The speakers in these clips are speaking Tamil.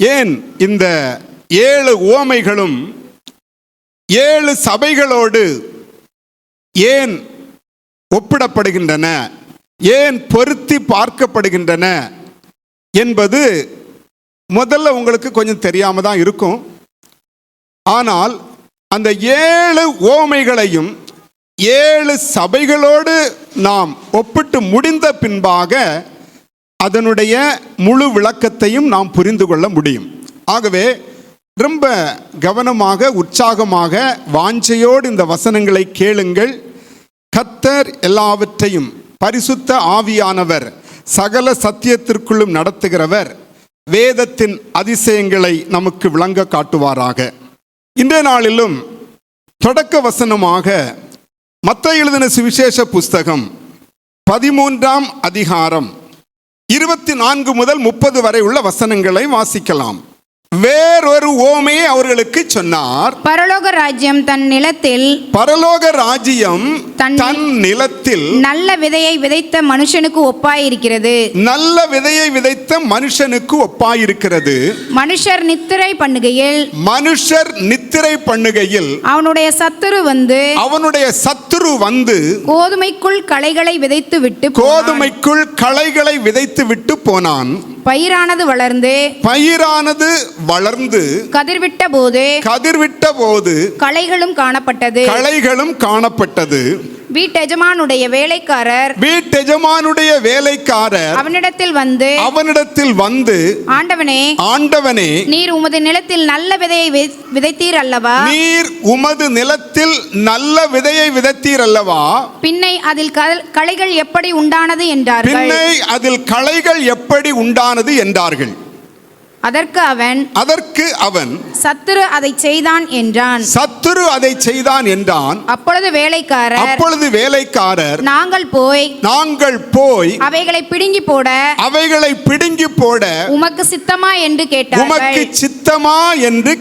ஏன் இந்த 7 உவமைகளும் 7 சபைகளோடு ஏன் ஒப்பிடப்படுகின்றன, ஏன் பொருத்தி பார்க்கப்படுகின்றன என்பது முதல்ல உங்களுக்கு கொஞ்சம் தெரியாம தான் இருக்கும். ஆனால் அந்த 7 உவமைகளையும் 7 சபைகளோடு நாம் ஒப்பிட்டு முடிந்த பின்பாக அதனுடைய முழு விளக்கத்தையும் நாம் புரிந்து கொள்ள முடியும். ஆகவே ரொம்ப கவனமாக, உற்சாகமாக, வாஞ்சையோடு இந்த வசனங்களை கேளுங்கள். கர்த்தர் எல்லாவற்றையும் பரிசுத்த ஆவியானவர் சகல சத்தியத்திற்குள்ளும் நடத்துகிறவர் வேதத்தின் அதிசயங்களை நமக்கு விளங்க காட்டுவாராக. இன்றைய நாளிலும் தொடக்க வசனமாக மத்தேயு எழுதின சுவிசேஷ புஸ்தகம் 13ஆம் அதிகாரம் 24 முதல் 30 வரை உள்ள வசனங்களை வாசிக்கலாம். வேறொரு உவமையை அவர்களுக்கு சொன்னார். பரலோக ராஜ்யம் தன் நிலத்தில் நல்ல விதையை விதைத்த மனுஷனுக்கு ஒப்பாயிருக்கிறது. நல்ல விதையை விதைத்த மனுஷனுக்கு ஒப்பாயிருக்கிறது. மனுஷர் நித்திரை பண்ணுகையில் அவனுடைய சத்துரு வந்து கோதுமைக்குள் களைகளை விதைத்து விட்டு போனான். பயிரானது வளர்ந்து கதிர்விட்ட போது களைகளும் காணப்பட்டது. வீட்டெஜமானுடைய வேலைக்காரர் அவனிடத்தில் வந்து ஆண்டவனே, நீர் உமது நிலத்தில் நல்ல விதையை விதைத்தீர் அல்லவா? பின்னை அதில் களைகள் எப்படி உண்டானது என்றார்கள். அதற்கு அவன் சத்துரு அதை செய்தான் என்றான். அப்பொழுது வேலைக்காரர் நாங்கள் போய் அவைகளை பிடுங்கி போட உமக்கு சித்தமா என்று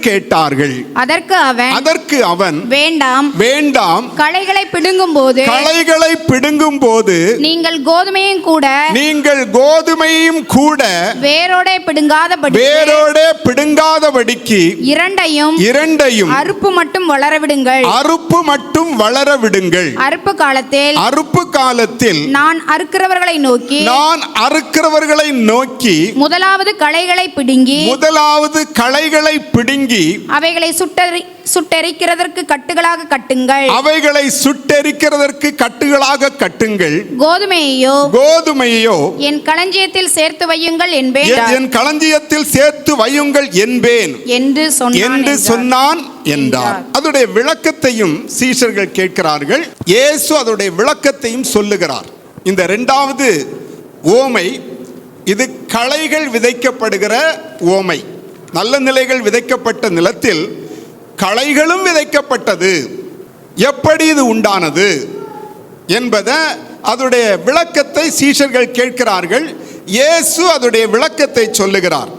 கேட்டார்கள். அதற்கு அவன் வேண்டாம், களைகளை பிடுங்கும் போது நீங்கள் கோதுமையும் கூட வேரோடே பிடுங்காதபடிக்கு இரண்டையும் அறுப்பு மட்டும் வளர விடுங்கள். அறுப்பு காலத்தில் நான் அறுக்கிறவர்களை நோக்கி முதலாவது களைகளை பிடுங்கி அவைகளை சுட்டெரிக்கிறதற்கு கட்டுகளாக கட்டுங்கள். கோதுமையோ என் களஞ்சியத்தில் சேர்த்து வையுங்கள் என்பேன் என்று சொன்னான் என்றார். அதோடைய விளக்கத்தையும் சீஷர்கள் கேட்கிறார்கள். இயேசு அதோடைய விளக்கத்தையும் சொல்லுகிறார். இந்த 2வது ஓமை இது களைகள் விதைக்கப்படுகிற ஓமை. நல்ல நிலைகள் விதைக்கப்பட்ட நிலத்தில் களைகளும் விதைக்கப்பட்டது. எப்படி இது உண்டானது என்பதை அதோடைய விளக்கத்தை சீஷர்கள் கேட்கிறார்கள். இயேசு அதோடைய விளக்கத்தை சொல்லுகிறார்.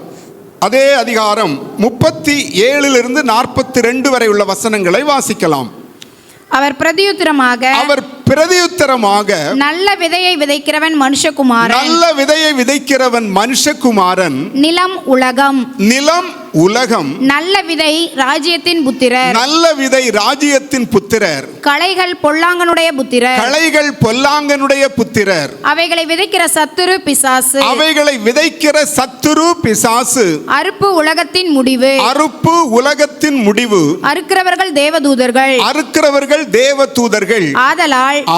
அதே அதிகாரம் 37 42 வரை உள்ள வசனங்களை வாசிக்கலாம். அவர் பிரதியுத்தரமாக நல்ல விதையை விதைக்கிறவன் மனுஷகுமாரன். நிலம் உலகம். நல்ல விதை ராஜ்யத்தின் புத்திரர். களைகள் பொல்லாங்கனுடைய புத்திரர். அவைகளை விதைக்கிற சத்துரு பிசாசு. அறுப்பு உலகத்தின் முடிவு. அறுக்கிறவர்கள் தேவதூதர்கள்.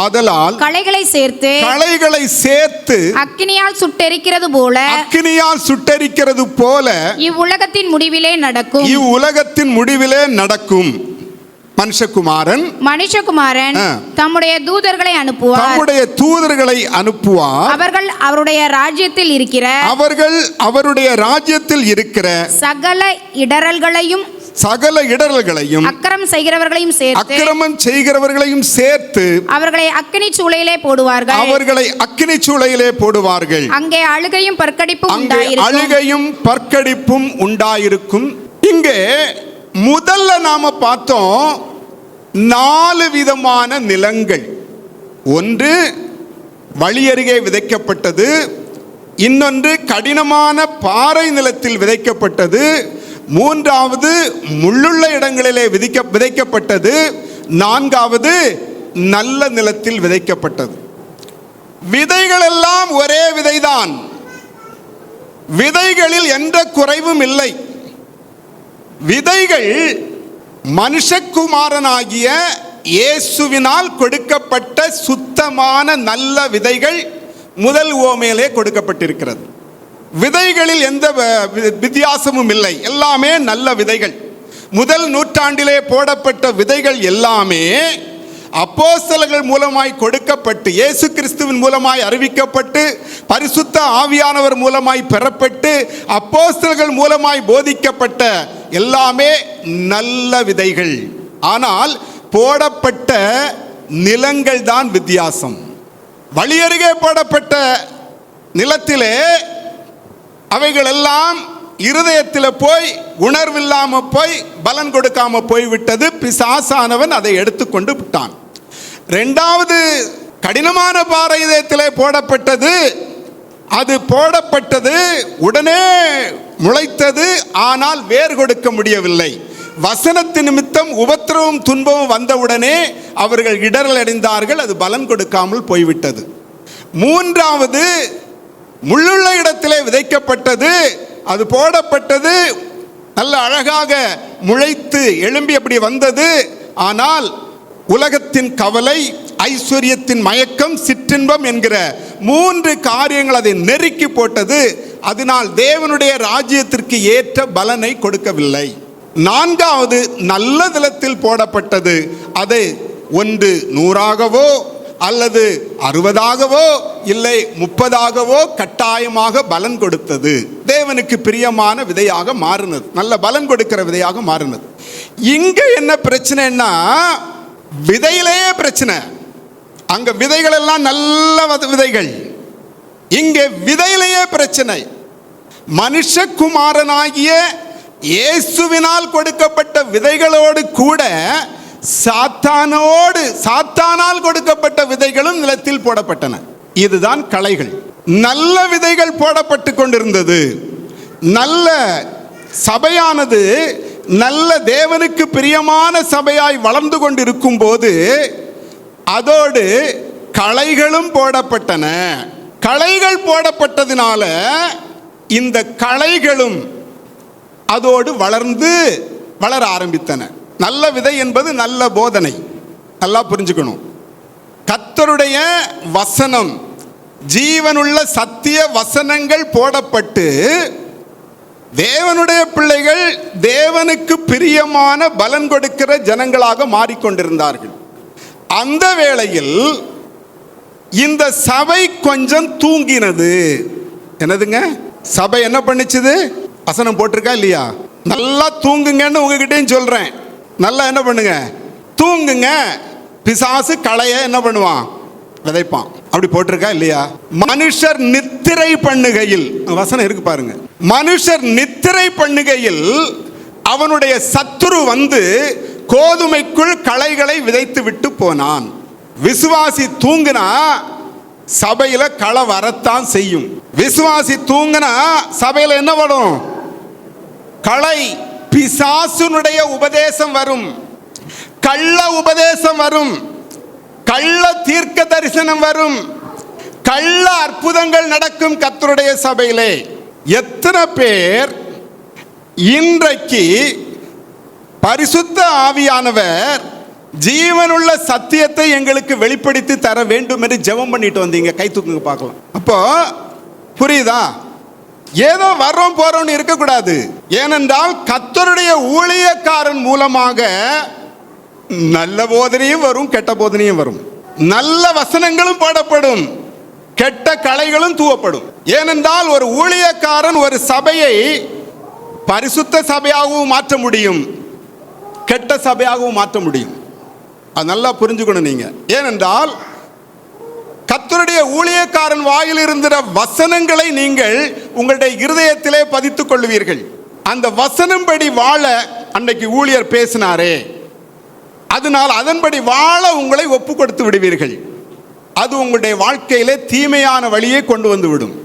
ஆதலால் களைகளை சேர்த்து அக்கினியால் சுட்டெரிக்கிறது போல இவ்வுலகத்தின் முடிவிலே நடக்கும். மனுஷகுமாரன் தம்முடைய தூதர்களை அனுப்புவார். அவர்கள் அவருடைய ராஜ்யத்தில் இருக்கிற சகல இடரல்களையும் அக்கிரமம் செய்கிறவர்களையும் சேர்த்து அவர்களை அக்கினி சூளையிலே போடுவார்கள். அங்கே அழுகையும் பற்கடிப்பும் உண்டாயிருக்கும். இங்கே முதல்ல நாம பார்த்தோம் 4 விதமான நிலங்கள். ஒன்று வழி அருகே விதைக்கப்பட்டது, இன்னொன்று கடினமான பாறை நிலத்தில் விதைக்கப்பட்டது, மூன்றாவது முள்ளுள்ள இடங்களிலே விதைக்கப்பட்டது, நான்காவது நல்ல நிலத்தில் விதைக்கப்பட்டது. விதைகள் எல்லாம் ஒரே விதைதான். விதைகளில் எந்த குறைவும் இல்லை. விதைகள் மனுஷகுமாரனாகிய இயேசுவினால் கொடுக்கப்பட்ட சுத்தமான நல்ல விதைகள் முதல் உவமையிலே கொடுக்கப்பட்டிருக்கிறது. விதைகளில் எந்த வித்தியாசமும் இல்லை, எல்லாமே நல்ல விதைகள். முதல் நூற்றாண்டிலே போடப்பட்ட விதைகள் எல்லாமே அப்போஸ்தலர்கள் மூலமாய் கொடுக்கப்பட்டு, இயேசு கிறிஸ்துவின் மூலமாய் அறிவிக்கப்பட்டு, பரிசுத்த ஆவியானவர் மூலமாய் பெறப்பட்டு, அப்போஸ்தலர்கள் மூலமாய் போதிக்கப்பட்ட எல்லாமே நல்ல விதைகள். ஆனால் போடப்பட்ட நிலங்கள் தான் வித்தியாசம். வழியருகே போடப்பட்ட நிலத்திலே அவைகள் எல்லாம் இருதயத்தில் போய் உணர்வில்லாம போய் பலன் கொடுக்காம போய்விட்டது. பிசாசானவன் அதை எடுத்துக்கொண்டு விட்டான். இரண்டாவது கடினமான பாறை இதயத்திலே போடப்பட்டது. அது போடப்பட்டது, உடனே முளைத்தது, ஆனால் வேர் கொடுக்க முடியவில்லை. வசனத்தின் நிமித்தம் உபத்திரவும் துன்பமும் வந்தவுடனே அவர்கள் இடரல் அடைந்தார்கள், அது பலன் கொடுக்காமல் போய்விட்டது. மூன்றாவது முள்ளுள்ள இடத்திலே விதைக்கப்பட்டது. அது போடப்பட்டது, நல்ல அழகாக முளைத்து எழும்பி அப்படி வந்தது. ஆனால் உலகத்தின் கவலை, ஐஸ்வர்யத்தின் மயக்கம், சிற்றின்பம் என்கிற மூன்று காரியங்கள் அதை நெருக்கி போட்டது. அதனால் தேவனுடைய ராஜ்யத்திற்கு ஏற்ற பலனை கொடுக்கவில்லை. நான்காவது நல்ல நிலத்தில் போடப்பட்டது. அதை ஒன்று 100ஆகவோ அல்லது 60ஆகவோ இல்லை 30ஆகவோ கட்டாயமாக பலன் கொடுத்தது. தேவனுக்கு பிரியமான விதையாக மாறினது, நல்ல பலன் கொடுக்கிற விதையாக மாறினது. இங்க என்ன பிரச்சனைன்னா, விதையிலேயே பிரச்சனை. அங்க விதைகள் எல்லாம் நல்ல விதைகள், இங்கே விதையிலேயே பிரச்சனை. மனுஷகுமாரனாகிய இயேசுவினால் கொடுக்கப்பட்ட விதைகளோடு கூட சாத்தானால் கொடுக்கப்பட்ட விதைகளும் நிலத்தில் போடப்பட்டன. இதுதான் களைகள். நல்ல விதைகள் போடப்பட்டு கொண்டிருந்தது. நல்ல சபையானது நல்ல தேவனுக்கு பிரியமான சபையாய் வளர்ந்து கொண்டிருக்கும் போது அதோடு களைகளும் போடப்பட்டன. களைகள் போடப்பட்டதினால இந்த களைகளும் அதோடு வளர ஆரம்பித்தன. நல்ல விதை என்பது நல்ல போதனை, நல்லா புரிஞ்சுக்கணும். கர்த்தருடைய வசனம், ஜீவனுள்ள சத்திய வசனங்கள் போடப்பட்டு தேவனுடைய பிள்ளைகள் தேவனுக்கு பிரியமான பலன் கொடுக்கிற ஜனங்களாக மாறிக்கொண்டிருந்தார்கள். அந்த வேளையில் இந்த சபை கொஞ்சம் தூங்கினது. என்னதுங்க? சபை என்ன பண்ணிச்சுது? வசனம் போட்டிருக்கா இல்லையா? நல்லா தூங்குங்கன்னு உங்ககிட்டயும் சொல்றேன். நல்லா என்ன பண்ணுங்க? தூங்குங்க. பிசாசு களைய என்ன பண்ணுவான்? விதைப்பான். அப்படி போட்டிருக்கா இல்லையா? மனுஷர் நித்திரை பண்ணுகையில், வசனம் இருக்கு பாருங்க, மனுஷர் நித்திரை பண்ணுகையில் அவனுடைய சத்துரு வந்து கோதுமைக்குள் களைகளை விதைத்து விட்டு போனான். விசுவாசி தூங்குனா சபையில களை வரத்தான் செய்யும். விசுவாசி தூங்குனா சபையில என்ன வரும்? களை. பிசாசுனுடைய உபதேசம் வரும், கள்ள உபதேசம் வரும், கள்ள தீர்க்க தரிசனம் வரும், கள்ள அற்புதங்கள் நடக்கும் கர்த்தருடைய சபையிலே. எத்தனை பேர் இன்றைக்கு பரிசுத்த ஆவியானவர் ஜீவனுள்ள சத்தியத்தை எங்களுக்கு வெளிப்படுத்தி தர வேண்டும் என்று ஜெபம் பண்ணிட்டு வந்தீங்க? கை தூக்குங்க பார்க்கலாம். அப்போ புரியுதா? ஏதோ வர்றோம் போறோம்னு இருக்கக்கூடாது. ஏனென்றால் கர்த்தருடைய ஊழியக்காரன் மூலமாக நல்ல போதனையும் வரும், கெட்ட போதனையும் வரும். நல்ல வசனங்களும் பாடப்படும், கெட்ட களைகளும் தூவப்படும். ஏனென்றால் ஒரு ஊழியக்காரன் ஒரு சபையை பரிசுத்த சபையாகவும் மாற்ற முடியும், கெட்ட சபையாகவும் மாற்ற முடியும். அது நல்லா புரிஞ்சுக்கணும் நீங்க. ஏனென்றால் கர்த்தருடைய ஊழியக்காரன் வாயில் இருந்த வசனங்களை நீங்கள் உங்களுடைய இருதயத்திலே பதித்துக் கொள்வீர்கள். அந்த வசனம்படி வாழ அன்றைக்கு ஊழியர் பேசினாரே, அதனால் அதன்படி வாழ உங்களை ஒப்பு கொடுத்து விடுவீர்கள். அது உங்களுடைய வாழ்க்கையிலே தீமையான வழியை கொண்டு வந்து விடும்.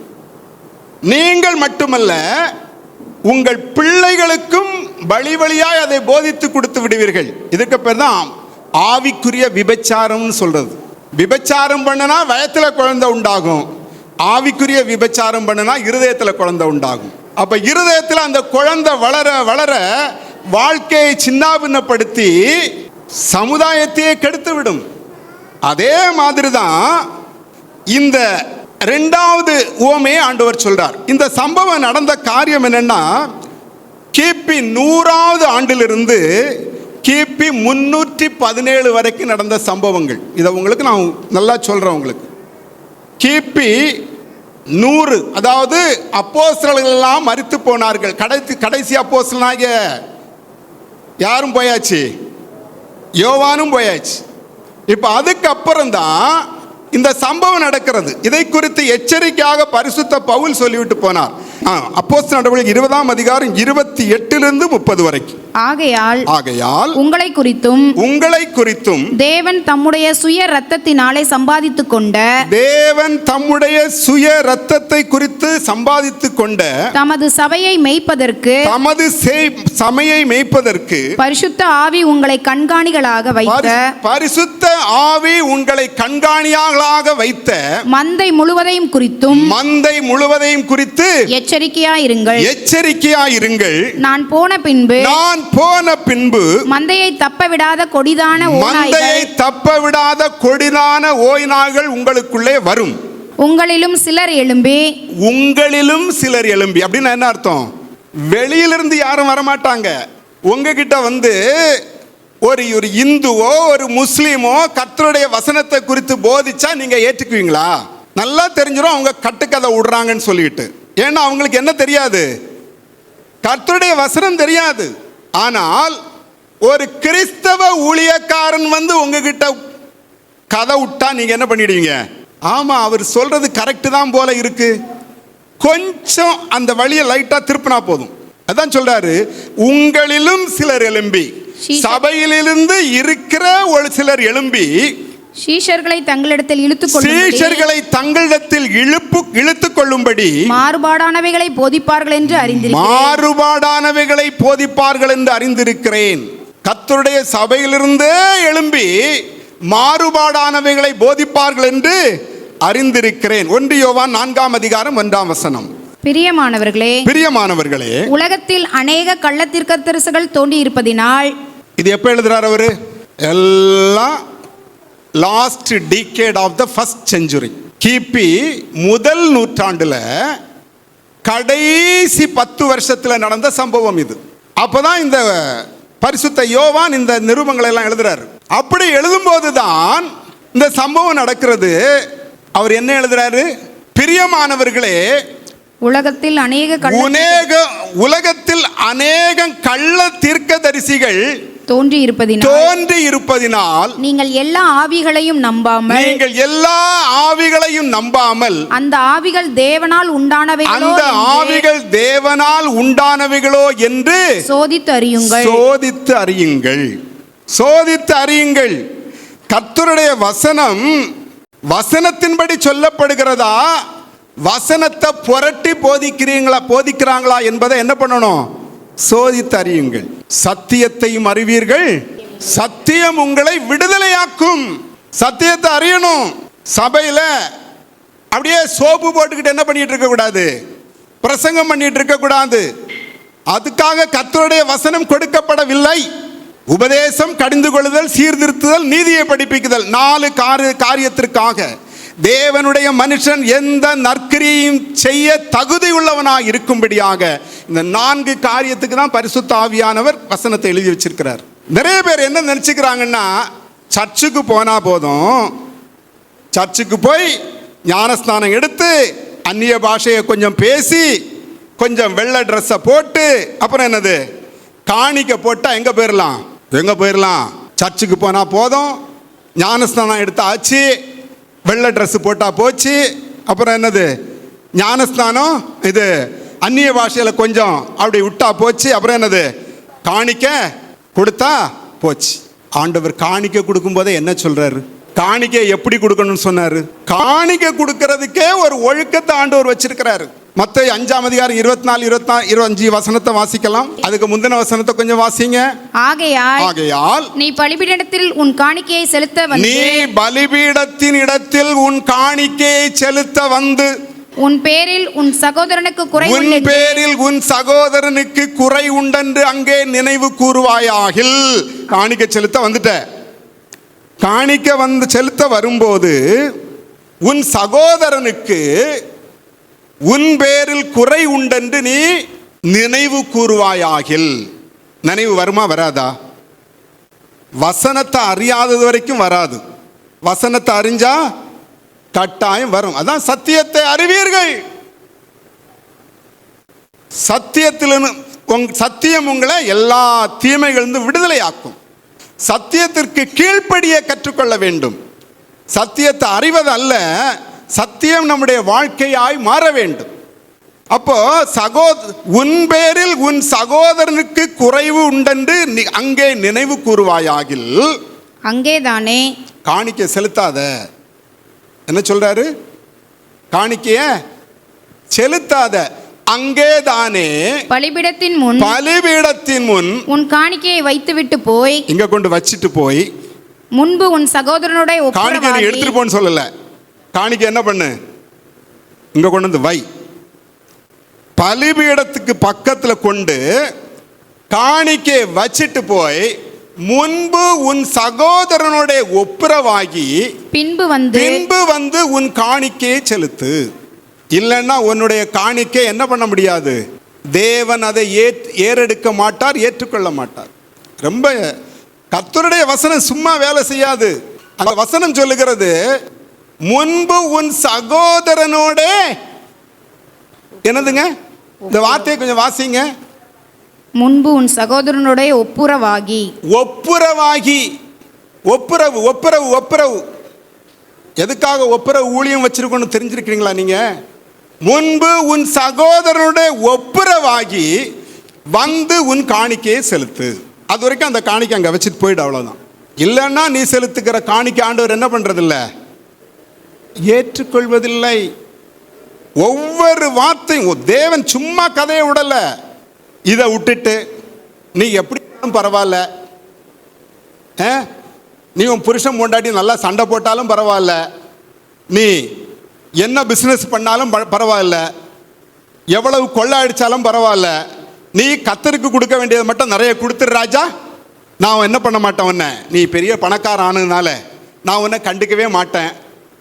நீங்கள் மட்டுமல்ல, உங்கள் பிள்ளைகளுக்கும் வழி வழியாய் அதை போதித்து கொடுத்து விடுவீர்கள். இதுக்கு பேர் தான் ஆவிக்குரிய விபச்சாரம்னு சொல்றது. விபச்சாரம் பண்ணனா வயத்துல குழந்தை உண்டாகும், ஆவிக்குரிய விபச்சாரம் பண்ணனா இருதயத்துல குழந்தை உண்டாகும். அப்ப இருதயத்துல அந்த குழந்தை வளர வளர வாழ்க்கையை சின்னாபின்னப்படுத்தி சமுதாயத்தையே கெடுத்து விடும். அதே மாதிரி தான் இந்த இரண்டாவது உவமையை ஆண்டவர் சொல்றார். இந்த சம்பவம் நடந்த காரியம் என்னன்னா, கிபி 100வது ஆண்டிலிருந்து கிபி 317 வரைக்கும் நடந்த சம்பவங்கள். இதை உங்களுக்கு நான் நல்லா சொல்றேன். உங்களுக்கு கிபி 100, அதாவது அப்போஸ்தலர்கள் எல்லாம் மரித்து போனார்கள். கடைசி அப்போஸ்தலனாகிய யாரும் போயாச்சு, யோவானும் போயாச்சு. இப்ப அதுக்கப்புறம் தான் இந்த சம்பவம் நடக்கிறது. இதை குறித்து எச்சரிக்கையாக பரிசுத்த பவுல் சொல்லிவிட்டு போனார். அப்போஸ்தலர் நடவடிக்கை 20ஆம் அதிகாரம் 28லிருந்து 30 வரைக்கும். ஆகையால் உங்களை குறித்தும் தேவன் தம்முடைய சுய இரத்தத்தினாலே சம்பாதித்துக் கொண்ட தமது சபையை மேய்ப்பதற்கு பரிசுத்த ஆவி உங்களை கண்காணிகளாக வைத்த மந்தை முழுவதையும் குறித்து எச்சரிக்கையாயிருங்கள். நான் போன பின்பு மந்தையை தப்பவிடாத கொடிதான ஓய்நாய்கள் உங்களுக்குள்ளே வரும். உங்களிலும் சிலர் எழும்பி அப்படின்னா என்ன அர்த்தம்? வெளியிலிருந்து யாரும் வரமாட்டாங்க. உங்ககிட்ட வந்து ஒரு இந்துவோ ஒரு முஸ்லீமோ கர்த்தருடைய வசனத்தை குறித்து போதிச்சா நீங்க ஏற்றுக்குவீங்களா? நல்லா தெரிஞ்சிடும் அவங்க கட்டுக்கதை விடுறாங்கன்னு சொல்லிட்டு. ஏன்னா அவங்களுக்கு என்ன தெரியாது? கர்த்தருடைய வசனம் தெரியாது. ஆனால் ஒரு கிறிஸ்தவ ஊழியக்காரன் வந்து உங்ககிட்ட கதை விட்டா நீங்க என்ன பண்ணிடுவீங்க? ஆமா, அவர் சொல்றது கரெக்ட் தான் போல இருக்கு, கொஞ்சம் அந்த வழியை லைட்டா திருப்பினா போதும். அதான் சொல்றாரு, உங்களிலும் சிலர் எழும்பி, சபையிலிருந்து இருக்கிற ஒரு சிலர் எழும்பி சீஷர்களை தங்களிடத்தில் இழுத்துக் கொள்ளும்படி மாறுபாடானவைகளை போதிப்பார்கள் என்று அறிந்திருக்கிறேன். கர்த்தருடைய சபையிலிருந்தே எழும்பி மாறுபாடானவைகளை போதிப்பார்கள் என்று அறிந்திருக்கிறேன். 1 யோவான் 4ஆம் அதிகாரம் 1ஆம் வசனம். பிரியமானவர்களே, உலகத்தில் அநேக கள்ளத்தீர்க்கதரிசிகள் தோன்றி இருப்பதினால். இது எப்ப எழுதுறார் அவரு? எல்லாம் last decade of the first century, கிபி முதல் நூற்றாண்டுல கடைசி 10 வருஷத்துல நடந்த சம்பவம் இது. அப்பதான் இந்த பரிசுத்த யோவான் இந்த நிருபங்களை எல்லாம் எழுதுறாரு. அப்படி எழுதும்போது தான் இந்த சம்பவம் நடக்கிறது. அவர் என்ன எழுதுறாரு? பிரியமானவர்களே, உலகத்தில் அநேக கள்ள தீர்க்கதரிசிகள் தோன்றி இருப்பதினால் நீங்கள் எல்லா ஆவிகளையும் நம்பாமல் அந்த ஆவிகள் தேவனால் உண்டானவைகளோ என்று சோதித்து அறியுங்கள். கர்த்தருடைய வசனத்தின்படி சொல்லப்படுகிறதா, வசனத்தை புரட்டி போதிக்கிறாங்களா என்பதை என்ன பண்ணணும்? சோதித்து அறியுங்கள். சத்தியத்தையும் அறிவீர்கள், சத்தியம் உங்களை விடுதலையாக்கும். சத்தியத்தை அறியணும். சபையில அப்படியே சோப்பு போட்டுக்கிட்டு என்ன பண்ணிட்டு இருக்க கூடாது? பிரசங்கம் பண்ணிட்டு இருக்க கூடாது. அதுக்காக கர்த்தருடைய வசனம் கொடுக்கப்படவில்லை. உபதேசம், கடிந்து கொள்ளுதல், சீர்திருத்துதல், நீதியை படிப்பிக்குதல், 4 காரியத்திற்காக தேவனுடைய மனுஷன் எந்த நற்கிரியையும் செய்ய தகுதி உள்ளவனாக இருக்கும்படியாக இந்த 4 காரியத்துக்கு தான் பரிசுத்த ஆவியானவர் வசனத்தை எழுதி வச்சிருக்கிறார். நிறைய பேர் என்ன நினைச்சுக்கிறாங்கன்னா, சர்ச்சுக்கு போனா போதும், சர்ச்சுக்கு போய் ஞானஸ்நானம் எடுத்து அந்நிய பாஷையை கொஞ்சம் பேசி கொஞ்சம் வெள்ளை ட்ரெஸ்ஸை போட்டு அப்புறம் என்னது காணிக்க போட்டால் எங்கே போயிடலாம்? சர்ச்சுக்கு போனால் போதும், ஞானஸ்நானம் எடுத்து ஆச்சு, வெள்ளை ட்ரெஸ்ஸு போட்டால் போச்சு, அப்புறம் என்னது ஞானஸ்நானம் இது அந்நிய பாஷையில் கொஞ்சம் அப்படி விட்டா போச்சு, அப்புறம் என்னது காணிக்க கொடுத்தா போச்சு. ஆண்டவர் காணிக்க கொடுக்கும்போதே என்ன சொல்றாரு? காணிக்கை எப்படி கொடுக்கணும்னு சொன்னாரு? காணிக்க கொடுக்கறதுக்கே ஒரு ஒழுக்கத்தை ஆண்டவர் வச்சிருக்கிறாரு. மத்தேயு 5ஆம் அதிகாரம் 24, 25 வசனத்தை வாசிக்கலாம். அதுக்கு முந்தின வசனத்தை கொஞ்சம் வாசிங்க. ஆகையால் நீ பலிபீடத்தில் உன் காணிக்கையை செலுத்த வந்து நீ பலிபீடத்தின் இடத்தில் உன் காணிக்கையை செலுத்த வந்து உன் பேரில் உன் சகோதரனுக்கு குறை உண்டென்று அங்கே நினைவு கூறுவாயாகில். காணிக்கை செலுத்த வந்துட்ட. காணிக்கை வந்து செலுத்த வரும்போது உன் சகோதரனுக்கு உன் பேரில் குறை உண்டென்று நீ நினைவு கூறுவாயாகில். நினைவு வருமா வராதா? வசனத்தை அறியாதது வரைக்கும் வராது. வசனத்தை அறிஞ்சா கட்டாயம் வரும். அதான் சத்தியத்தை அறிவீர்கள். சத்தியம் உங்களை எல்லா தீமைகளிலிருந்து விடுதலையாக்கும். சத்தியத்திற்கு கீழ்ப்படிய கற்றுக்கொள்ள வேண்டும். சத்தியத்தை அறிவது அல்ல, சத்தியம் நம்முடைய வாழ்க்கையாய் மாற வேண்டும். அப்போ உன் பேரில் உன் சகோதரனுக்கு குறைவு உண்டென்று அங்கே நினைவு கூறுவாயாகில். அங்கேதானே காணிக்கை செலுத்தாத. என்ன சொல்றாரு? காணிக்கைய செலுத்தாத. அங்கேதானே பலிபீடத்தின் முன் உன் காணிக்கையை வைத்துவிட்டு போய் இங்க கொண்டு வச்சிட்டு போய் முன்பு உன் சகோதரனோட காணிக்கை எடுத்துட்டு போன்னு சொல்லல. காணிக்கை என்ன பண்ணு? இங்க கொண்டு வந்து வை. பலிபீடத்துக்கு பக்கத்துல கொண்டு காணிக்கை வச்சிட்டு போய் முன்பு உன் சகோதரனோட ஒப்புரவாகி பின்பு வந்து உன் காணிக்கையை செலுத்து. இல்லைன்னா உன்னுடைய காணிக்கை என்ன பண்ண முடியாது? தேவன் அதை ஏறெடுக்க மாட்டார், ஏற்றுக்கொள்ள மாட்டார். ரொம்ப கர்த்தருடைய வசனம் சும்மா வேலை செய்யாது. அந்த வசனம் சொல்லுகிறது, முன்பு உன் சகோதரனோட என்னதுங்க? இந்த வார்த்தையை கொஞ்சம் வாசிங்க. முன்பு உன் சகோதரனோட ஒப்புரவாகி. ஒப்புரவு எதுக்காக ஒப்புரவு ஊழியம் வச்சிருக்கோன்னு தெரிஞ்சிருக்கீங்களா நீங்க? முன்பு உன் சகோதரனோட ஒப்புரவாகி வந்து உன் காணிக்கையை செலுத்து. அது வரைக்கும் அந்த காணிக்கை அங்க வச்சுட்டு போயிடு, அவ்வளவுதான். இல்லைன்னா நீ செலுத்துக்கிற காணிக்கை ஆண்டவர் என்ன பண்றதில்லை? ஏற்றுக்கொள்வதில்லை. ஒவ்வொரு வார்த்தையும் தேவன் சும்மா கதையை விடல. இதை விட்டுட்டு நீ எப்படி பரவாயில்ல, நீ உன் புருஷன் பொண்டாட்டி நல்லா சண்டை போட்டாலும் பரவாயில்ல, நீ என்ன பிஸ்னஸ் பண்ணாலும் பரவாயில்ல, எவ்வளவு கொள்ளை அடித்தாலும் பரவாயில்ல, நீ கர்த்தருக்கு கொடுக்க வேண்டியதை மட்டும் நிறைய கொடுத்துரு ராஜா, நான் என்ன பண்ண மாட்டேன் உன்னை, நீ பெரிய பணக்கார ஆனதுனால நான் உன்னை கண்டுக்கவே மாட்டேன்,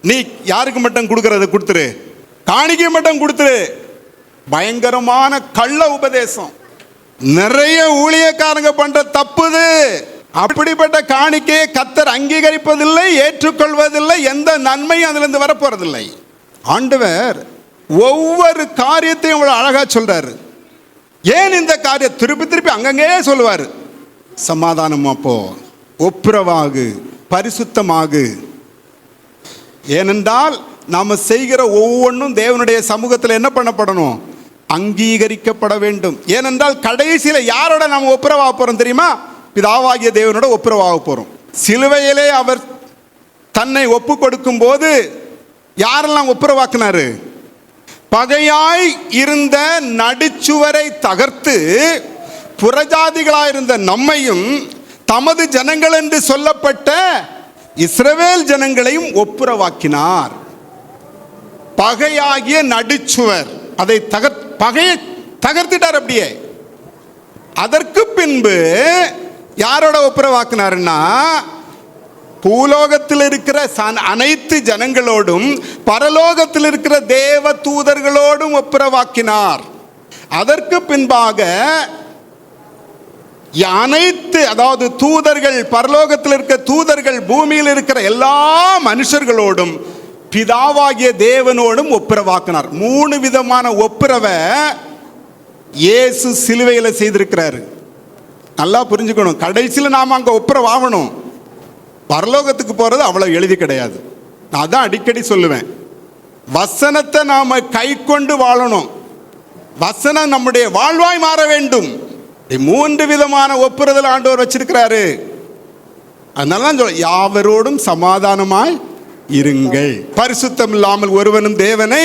நீ யாருக்கு மட்டும் கொடுக்கறத கொடுத்துரு, காணிக்கை மட்டும் கொடுத்துரு. பயங்கரமான கள்ள உபதேசம். நிறைய ஊழியக்காரங்க பண்ற தப்புது. அப்படிப்பட்ட காணிக்கையை கர்த்தர் அங்கீகரிப்பதில்லை, ஏற்றுக்கொள்வதில்லை. எந்த நன்மையும் அதிலிருந்து வரப்போறதில்லை. ஆண்டவர் ஒவ்வொரு காரியத்தையும் இவ்வளவு அழகா சொல்றாரு. ஏன் இந்த காரியம் திருப்பி அங்கங்கே சொல்லுவாரு? சமாதானமா போ, ஒப்புரவாகு, பரிசுத்தமாகு. ஏனென்றால் நாம செய்கிற ஒவ்வொன்றும் தேவனுடைய சமூகத்தில் என்ன பண்ணப்படணும்? அங்கீகரிக்கப்பட வேண்டும். ஏனென்றால் கடைசியில யாரோட நாம் ஒப்புரவாக போறோம் தெரியுமா? பிதாவாகிய தேவனோட ஒப்புரவாக போறோம். சிலுவையிலே அவர் தன்னை ஒப்பு கொடுக்கும் போது யாரெல்லாம் ஒப்புரவாக்குனாரு? பகையாய் இருந்த நடுச்சுவரை தகர்த்து புறஜாதிகளாயிருந்த நம்மையும் தமது ஜனங்கள் என்று சொல்லப்பட்ட இஸ்ரவேல் ஜனங்களையும் ஒப்புரவாக்கினார். பகையாகிய நடுச்சுவர், அதை பகையை தகர்த்திட்டார் அப்படியே. அதற்கு பின்பு யாரோட ஒப்புரவாக்கினார்னா, பூலோகத்தில் இருக்கிற அனைத்து ஜனங்களோடும் பரலோகத்தில் இருக்கிற தேவ தூதர்களோடும் ஒப்புரவாக்கினார். அதற்கு பின்பாக அனைத்து, அதாவது தூதர்கள், பரலோகத்தில் இருக்கிற தூதர்கள், பூமியில் இருக்கிற எல்லா மனுஷர்களோடும் பிதாவாகிய தேவனோடும் ஒப்புரவாக்கினார். 3 விதமான ஒப்புரவை இயேசு சிலுவையில் செய்திருக்கிறாரு. நல்லா புரிஞ்சுக்கணும். கடைசியில் நாம் அங்கே ஒப்புரவாகணும். பரலோகத்துக்கு போகிறது அவ்வளோ எளிது கிடையாது. நான் தான் அடிக்கடி சொல்லுவேன், வசனத்தை நாம் கை கொண்டு வாழணும். வசனம் நம்முடைய வாழ்வாய் மாற வேண்டும். 3 விதமான ஒப்புரதல் ஆண்டவர் வச்சிருக்கிறாரு. அதனால தான் சொல்ல, யாவரோடும் சமாதானமாய் இருங்கள், பரிசுத்தம் இல்லாமல் ஒருவனும் தேவனை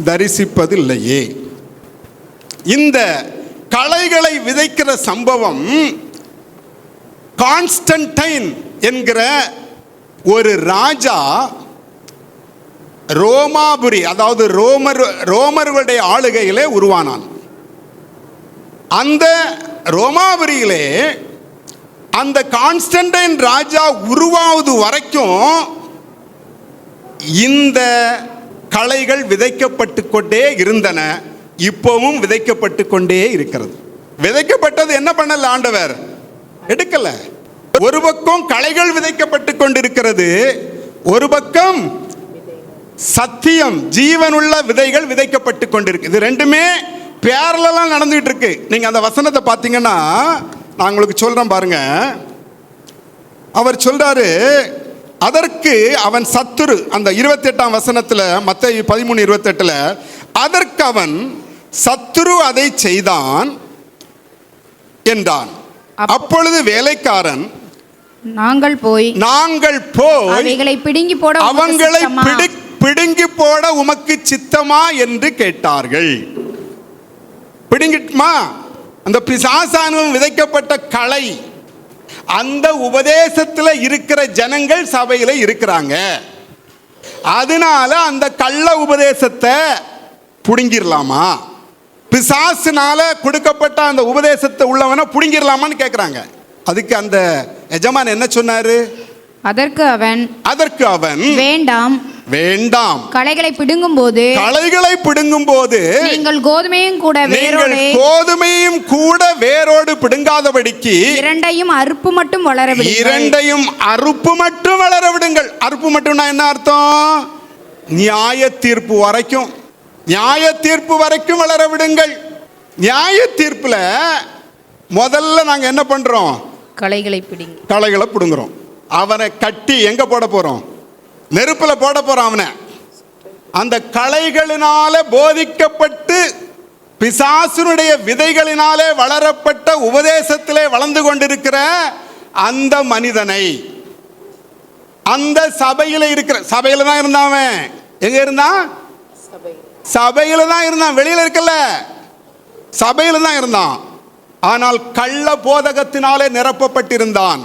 தரிசிப்பதில்லையே. இந்த களைகளை விதைக்கிற சம்பவம் கான்ஸ்டன்டைன் என்கிற ஒரு ராஜா ரோமாபுரி, அதாவது ரோமர்களுடைய ஆளுகையிலே உருவானான். அந்த ரோமாபுரியிலே அந்த கான்ஸ்டன்டைன் ராஜா உருவாவது வரைக்கும் இந்த களைகள் விதைக்கப்பட்டு கொண்டே இருந்தன. இப்பவும் விதைக்கப்பட்டு கொண்டே இருக்கிறது. விதைக்கப்பட்டது என்ன பண்ணல ஆண்டவர்? எடுக்கல. ஒரு பக்கம் களைகள் விதைக்கப்பட்டு கொண்டிருக்கிறது, ஒரு பக்கம் சத்தியம் ஜீவனுள்ள விதைகள் விதைக்கப்பட்டு கொண்டிருக்கு. இது ரெண்டுமே பேரலா நடந்துட்டு இருக்கு. நீங்க அந்த வசனத்தை பார்த்தீங்கன்னா நான் உங்களுக்கு சொல்றேன் பாருங்க. அவர் சொல்றாரு, அதற்கு அவன் சத்துரு, அந்த 28ஆம் வசனத்துல, மத்தேயு 13:28, அதற்கு அவன் சத்துரு அதை செய்தான் என்றான். அப்பொழுது வேலைக்காரன், நாங்கள் போய் அவைகளை பிடுங்கி போட அவங்களை பிடுங்கி போட உமக்கு சித்தமா என்று கேட்டார்கள். பிடுங்கிட்டுமா? அந்த பிசாசானும் விதைக்கப்பட்ட களை அந்த உபதேசத்தில் இருக்கிற ஜனங்கள் சபையில் இருக்கிறாங்க. அதனால அந்த கள்ள உபதேசத்தை புடுங்கிடலாமா? பிசாசுனால கொடுக்கப்பட்ட அந்த உபதேசத்தை உள்ளவனை புடுங்கிடலாமான்னு கேட்குறாங்க. அதுக்கு அந்த எஜமான் என்ன சொன்னாரு? அதற்கு அவன் வேண்டாம், களைகளை பிடுங்கும் போது நீங்கள் கோதுமையும் கூட வேரோடு பிடுங்காதபடிக்கு இரண்டையும் அறுப்பு மட்டும் வளர விடுங்கள். அறுப்பு மட்டும்னா என்ன அர்த்தம்? நியாய தீர்ப்பு வரைக்கும் வளர விடுங்கள். நியாய தீர்ப்புல முதல்ல நாங்க என்ன பண்றோம்? களைகளை பிடுங்குறோம். அவனை கட்டி எங்க போட போறோம்? நெருப்புல போட போறோம் அவனை. அந்த களைகளினால போதிக்கப்பட்டு பிசாசுனுடைய விதைகளினாலே வளரப்பட்ட உபதேசத்திலே வளர்ந்து கொண்டிருக்கிற அந்த மனிதனை, அந்த சபையில இருக்கிற, சபையில தான் இருந்தான். எங்க இருந்தான்? சபையில தான் இருந்தான். வெளியில இருக்கல, சபையில தான் இருந்தான். ஆனால் கள்ள போதகத்தினாலே நிரப்பப்பட்டிருந்தான்.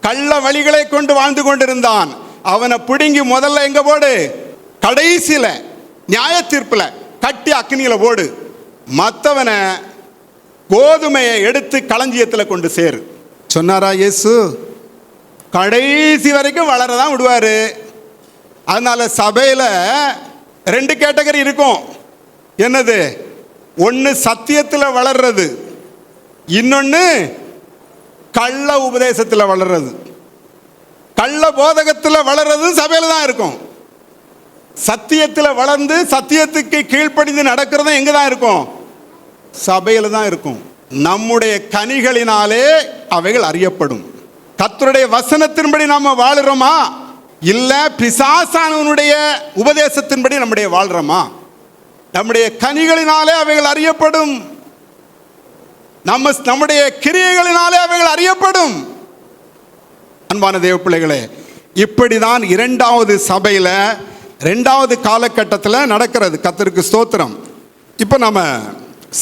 கள்ள வழிகளை கொண்டு வாழ்ந்து கொண்டிருந்தான். அவனை பிடுங்கி முதல்ல எங்க போடு? கடைசியில நியாய தீர்ப்புல கட்டி அக்னியில போடு. மற்றவனை கோதுமையை எடுத்து களஞ்சியத்தில் கொண்டு சேரு சொன்னாரா இயேசு? கடைசி வரைக்கும் வளரதான் விடுவாரு. அதனால சபையில 2 கேட்டகரி இருக்கும். என்னது? ஒன்று சத்தியத்தில் வளர்றது, இன்னொன்று கள்ள உபதேசத்தில் வளர்றது. கள்ள போதகத்தில் வளர்றது சபையில் தான் இருக்கும். சத்தியத்தில் வளர்ந்து சத்தியத்துக்கு கீழ்ப்படிந்து நடக்கிறதும் எங்கே தான் இருக்கும்? சபையில் தான் இருக்கும். நம்முடைய கனிகளினாலே அவைகள் அறியப்படும். கர்த்தருடைய வசனத்தின்படி நாம் வாழுறோமா, இல்லை பிசாசானவனுடைய உபதேசத்தின்படி நம்முடைய வாழ்றோமா? நம்முடைய கனிகளினாலே அவைகள் அறியப்படும். நம்முடைய கிரியைகளினாலே அவைகள் அறியப்படும். அன்பான தேவ பிள்ளைகளே, இப்படிதான் 2வது சபையில் 2வது காலகட்டத்தில் நடக்கிறது. கர்த்தருக்கு ஸ்தோத்திரம். இப்போ நம்ம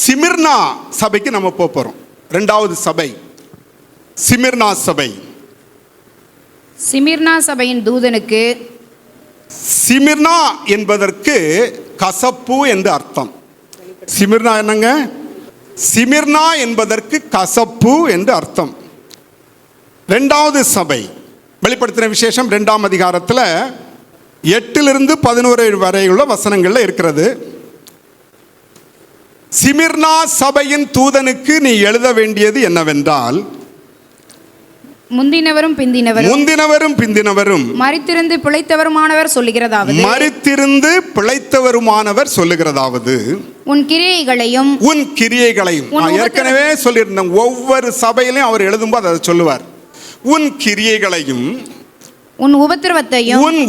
சிமிர்னா சபைக்கு நம்ம போறோம். 2வது சபை சிமிர்னா சபை. சிமிர்னா சபையின் தூதனுக்கு, சிமிர்னா என்பதற்கு கசப்பு என்று அர்த்தம். சிமிர்னா என்னங்க? சிமிர்னா என்பதற்கு கசப்பு என்று அர்த்தம். 2வது சபை வெளிப்படுத்தின விசேஷம் 2ஆம் அதிகாரத்தில் 8 to 11 வரையுள்ள வசனங்கள்ல இருக்கிறது. சிமிர்னா சபையின் தூதனுக்கு நீ எழுத வேண்டியது என்னவென்றால், முந்தினவரும் பிந்தினவரும் மரித்திருந்து பிழைத்தவருமானவர் சொல்லுகிறதாவது, உன் கிரியைகளையும் நான் ஏற்கனவே சொல்லியிருந்தேன். ஒவ்வொரு சபையிலையும் அவர் எழுதும்போது அதை சொல்லுவார். உன் கிரியைகளையும் உன்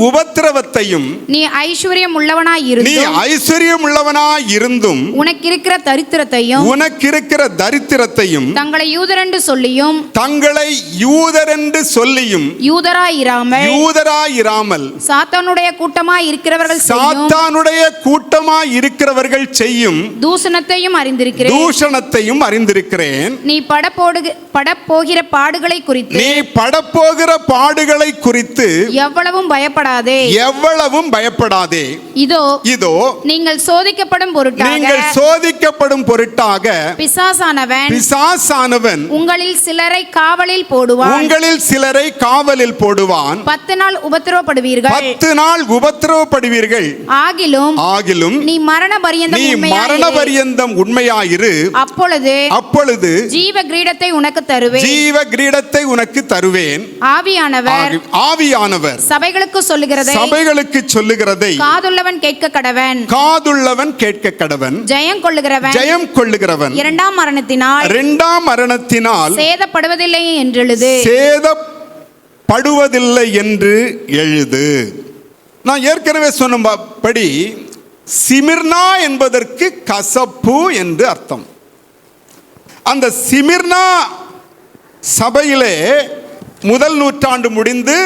உபத்திரவத்தையும் நீ ஐஸ்வர்யம் உள்ளவனாய் இருந்தும் உனக்கிருக்கிற தரித்திரத்தையும் தங்களை யூதரென்று சொல்லியும் யூதராயிராமல் சாத்தானுடைய கூட்டமாய் இருக்கிறவர்கள் செய்யும் தூஷணத்தையும் அறிந்திருக்கிறேன். நீ படப்போகிற பாடுகளை குறித்து எவ்வளவும் பயப்படாதே. இதோ நீங்கள் சோதிக்கப்படும் பொருட்டாக பிசாசானவன் உங்களில் சிலரை காவலில் போடுவான். 10 நாள் உபத்திரவப்படுவீர்கள். ஆகிலும் நீ மரண பரியந்தம் உண்மையாயிரு. அப்பொழுது ஜீவ கிரீடத்தை உனக்கு தருவேன். ஆவியானவர் சபைகளுக்கு சொல்லுகிறதை காதுள்ளவன் கேட்க கடவன். ஜெயம் கொள்ளுகிறவன் இரண்டாம் மரணத்தினால் சேதப்படுவதில்லை என்று எழுது. நான் ஏற்கனவே சொன்னபடி சிமிர்னா என்பதற்கு கசப்பு என்று அர்த்தம். அந்த சிமிர்னா சபையிலே முதல் நூற்றாண்டு முடிந்து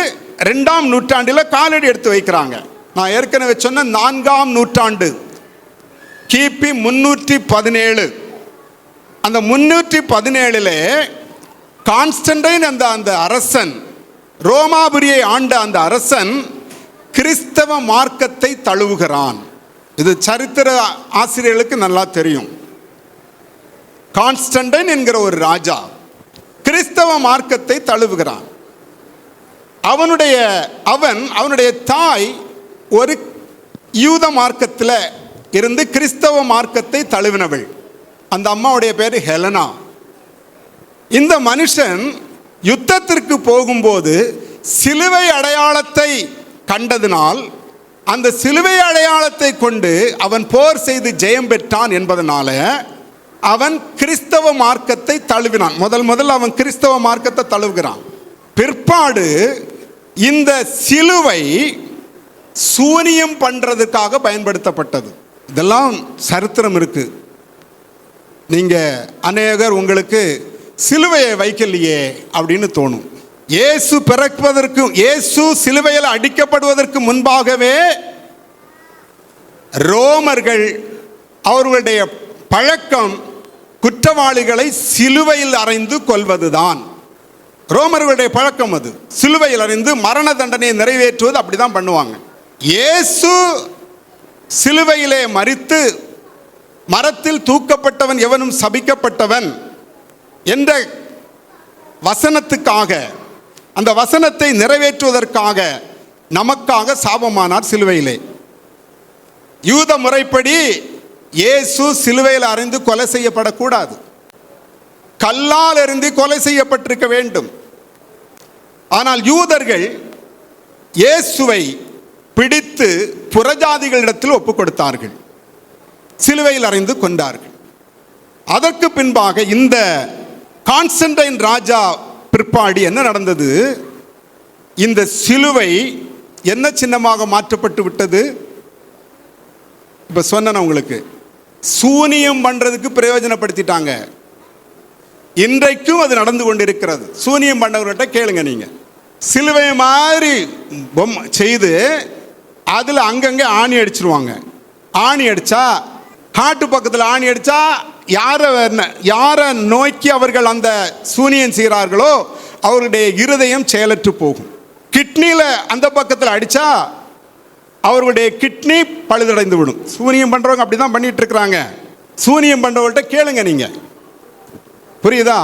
2ஆம் நூற்றாண்டில் காலடி எடுத்து வைக்கிறாங்க. நான் ஏற்கனவே சொன்ன 4ஆம் நூற்றாண்டு கிபி 317. அந்த 317 கான்ஸ்டன்டைன் அந்த அரசன், ரோமாபுரியை ஆண்ட அந்த அரசன் கிறிஸ்தவ மார்க்கத்தை தழுவுகிறான். இது சரித்திர ஆசிரியர்களுக்கு நல்லா தெரியும். கான்ஸ்டன்டைன் என்கிற ஒரு ராஜா கிறிஸ்தவ மார்க்கத்தை தழுவுகிறான். அவனுடைய தாய் ஒரு யூத மார்க்கத்தில் இருந்து கிறிஸ்தவ மார்க்கத்தை தழுவினவள். அந்த அம்மாவுடைய பேர் ஹெலனா. இந்த மனுஷன் யுத்தத்திற்கு போகும்போது சிலுவை அடையாளத்தை கண்டதினால் அந்த சிலுவை அடையாளத்தை கொண்டு அவன் போர் செய்து ஜெயம் பெற்றான் என்பதனால அவன் கிறிஸ்தவ மார்க்கத்தை தழுவினான். முதல் அவன் கிறிஸ்தவ மார்க்கத்தை தழுவுகிறான். பிற்பாடு இந்த சிலுவை சூனியம் பண்றதுக்காக பயன்படுத்தப்பட்டது. இதெல்லாம் சரித்திரம் இருக்கு. நீங்க அநேகர் உங்களுக்கு சிலுவையை வைக்கலையே அப்படின்னு தோணும். இயேசு சிலுவையில் அடிக்கப்படுவதற்கு முன்பாகவே ரோமர்கள் அவர்களுடைய பழக்கம் குற்றவாளிகளை சிலுவையில் அறைந்து கொல்வதுதான். ரோமர்களுடைய பழக்கம் அது. சிலுவையில் அறைந்து மரண தண்டனையை நிறைவேற்றுவது அப்படிதான் பண்ணுவாங்க. இயேசு சிலுவையிலே மரித்து மரத்தில் தூக்கப்பட்டவன் எவனும் சபிக்கப்பட்டவன் என்ற வசனத்துக்காக, அந்த வசனத்தை நிறைவேற்றுவதற்காக நமக்காக சாபமானார் சிலுவையிலே. யூத முறைப்படி இயேசு சிலுவையில் அறைந்து கொலை செய்யப்படக்கூடாது. கல்லால் எறிந்து கொலை செய்யப்பட்டிருக்க வேண்டும். ஆனால் யூதர்கள் இயேசுவை பிடித்து புறஜாதிகளிடத்தில் ஒப்புக் கொடுத்தார்கள். சிலுவையில் அறைந்து கொண்டார்கள். அதற்கு பின்பாக இந்த கான்ஸ்டன்டைன் ராஜா பிற்பாடு என்ன நடந்தது? இந்த சிலுவை என்ன சின்னமாக மாற்றப்பட்டு விட்டது? இப்ப சொன்ன உங்களுக்கு சூனியம் பண்றதுக்கு பிரயோஜனப்படுத்திட்டாங்க. இன்றைக்கும் அது நடந்து கொண்டிருக்கிறது. சூனியம் பண்ணவர்கிட்ட கேளுங்க. நீங்க சிலுவை மாதிரி பொம்மை செய்து அதில் அங்கங்கே ஆணி அடிச்சிருவாங்க. ஆணி அடித்தா ஹார்ட்டு பக்கத்தில் ஆணி அடித்தா யாரை நோக்கி அவர்கள் அந்த சூனியம் செய்கிறார்களோ அவருடைய இருதயம் செயலற்று போகும். கிட்னியில் அந்த பக்கத்தில் அடித்தா அவர்களுடைய கிட்னி பழுதடைந்து விடும். சூனியம் பண்ணுறவங்க அப்படி தான் பண்ணிட்டு இருக்கிறாங்க. சூனியம் பண்ணுறவங்கள்ட்ட கேளுங்க. நீங்கள் புரியுதா?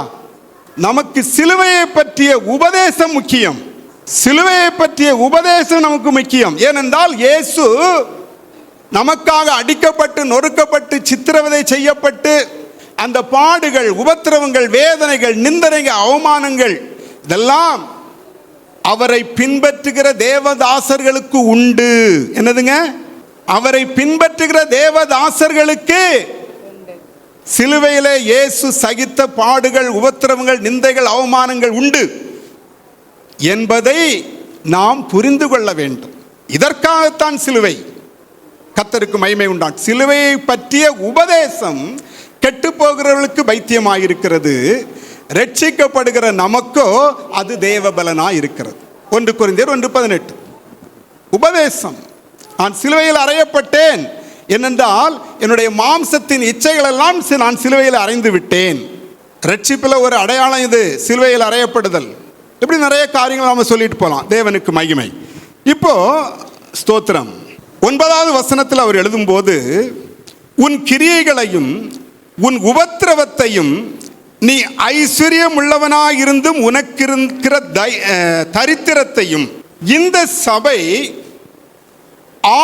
நமக்கு சிலுவையை பற்றிய உபதேசம் முக்கியம். சிலுவையை பற்றிய உபதேசம் நமக்கு முக்கியம். ஏனென்றால் இயேசு நமக்காக அடிக்கப்பட்டு நொறுக்கப்பட்டு சித்திரவதை செய்யப்பட்டு அந்த பாடுகள், உபத்திரவங்கள், வேதனைகள், நிந்தனைகள், அவமானங்கள் இதெல்லாம் அவரை பின்பற்றுகிற தேவதாசர்களுக்கு உண்டு. என்னதுங்க? அவரை பின்பற்றுகிற தேவதாசர்களுக்கு சிலுவையிலே இயேசு சகித்த பாடுகள், உபத்திரவங்கள், நிந்தைகள், அவமானங்கள் உண்டு என்பதை நாம் புரிந்து கொள்ள வேண்டும். இதற்காகத்தான் சிலுவை. கர்த்தருக்கு மகிமை உண்டான். சிலுவையை பற்றிய உபதேசம் கெட்டு போகிறவர்களுக்கு பைத்தியமாயிருக்கிறது, ரட்சிக்கப்படுகிற நமக்கோ அது தேவபலனாய் இருக்கிறது. 1 கொரிந்தியர் 1:18. உபதேசம். நான் சிலுவையில் அறையப்பட்டேன் ஏனென்றால் என்னுடைய மாம்சத்தின் இச்சைகள் எல்லாம் நான் சிலுவையில் அறைந்து விட்டேன். ரட்சிப்பில் ஒரு அடையாளம் இது, சிலுவையில் அறையப்படுதல். இப்படி நிறைய காரியங்கள் நாம சொல்லிட்டு போகலாம். தேவனுக்கு மகிமை. இப்போ ஸ்தோத்திரம். 9வது வசனத்தில் அவர் எழுதும்போது, உன் கிரியைகளையும் உன் உபத்திரவத்தையும் நீ ஐஸ்வர்யம் உள்ளவனாயிருந்தும் உனக்கு இருக்கிற தரித்திரத்தையும். இந்த சபை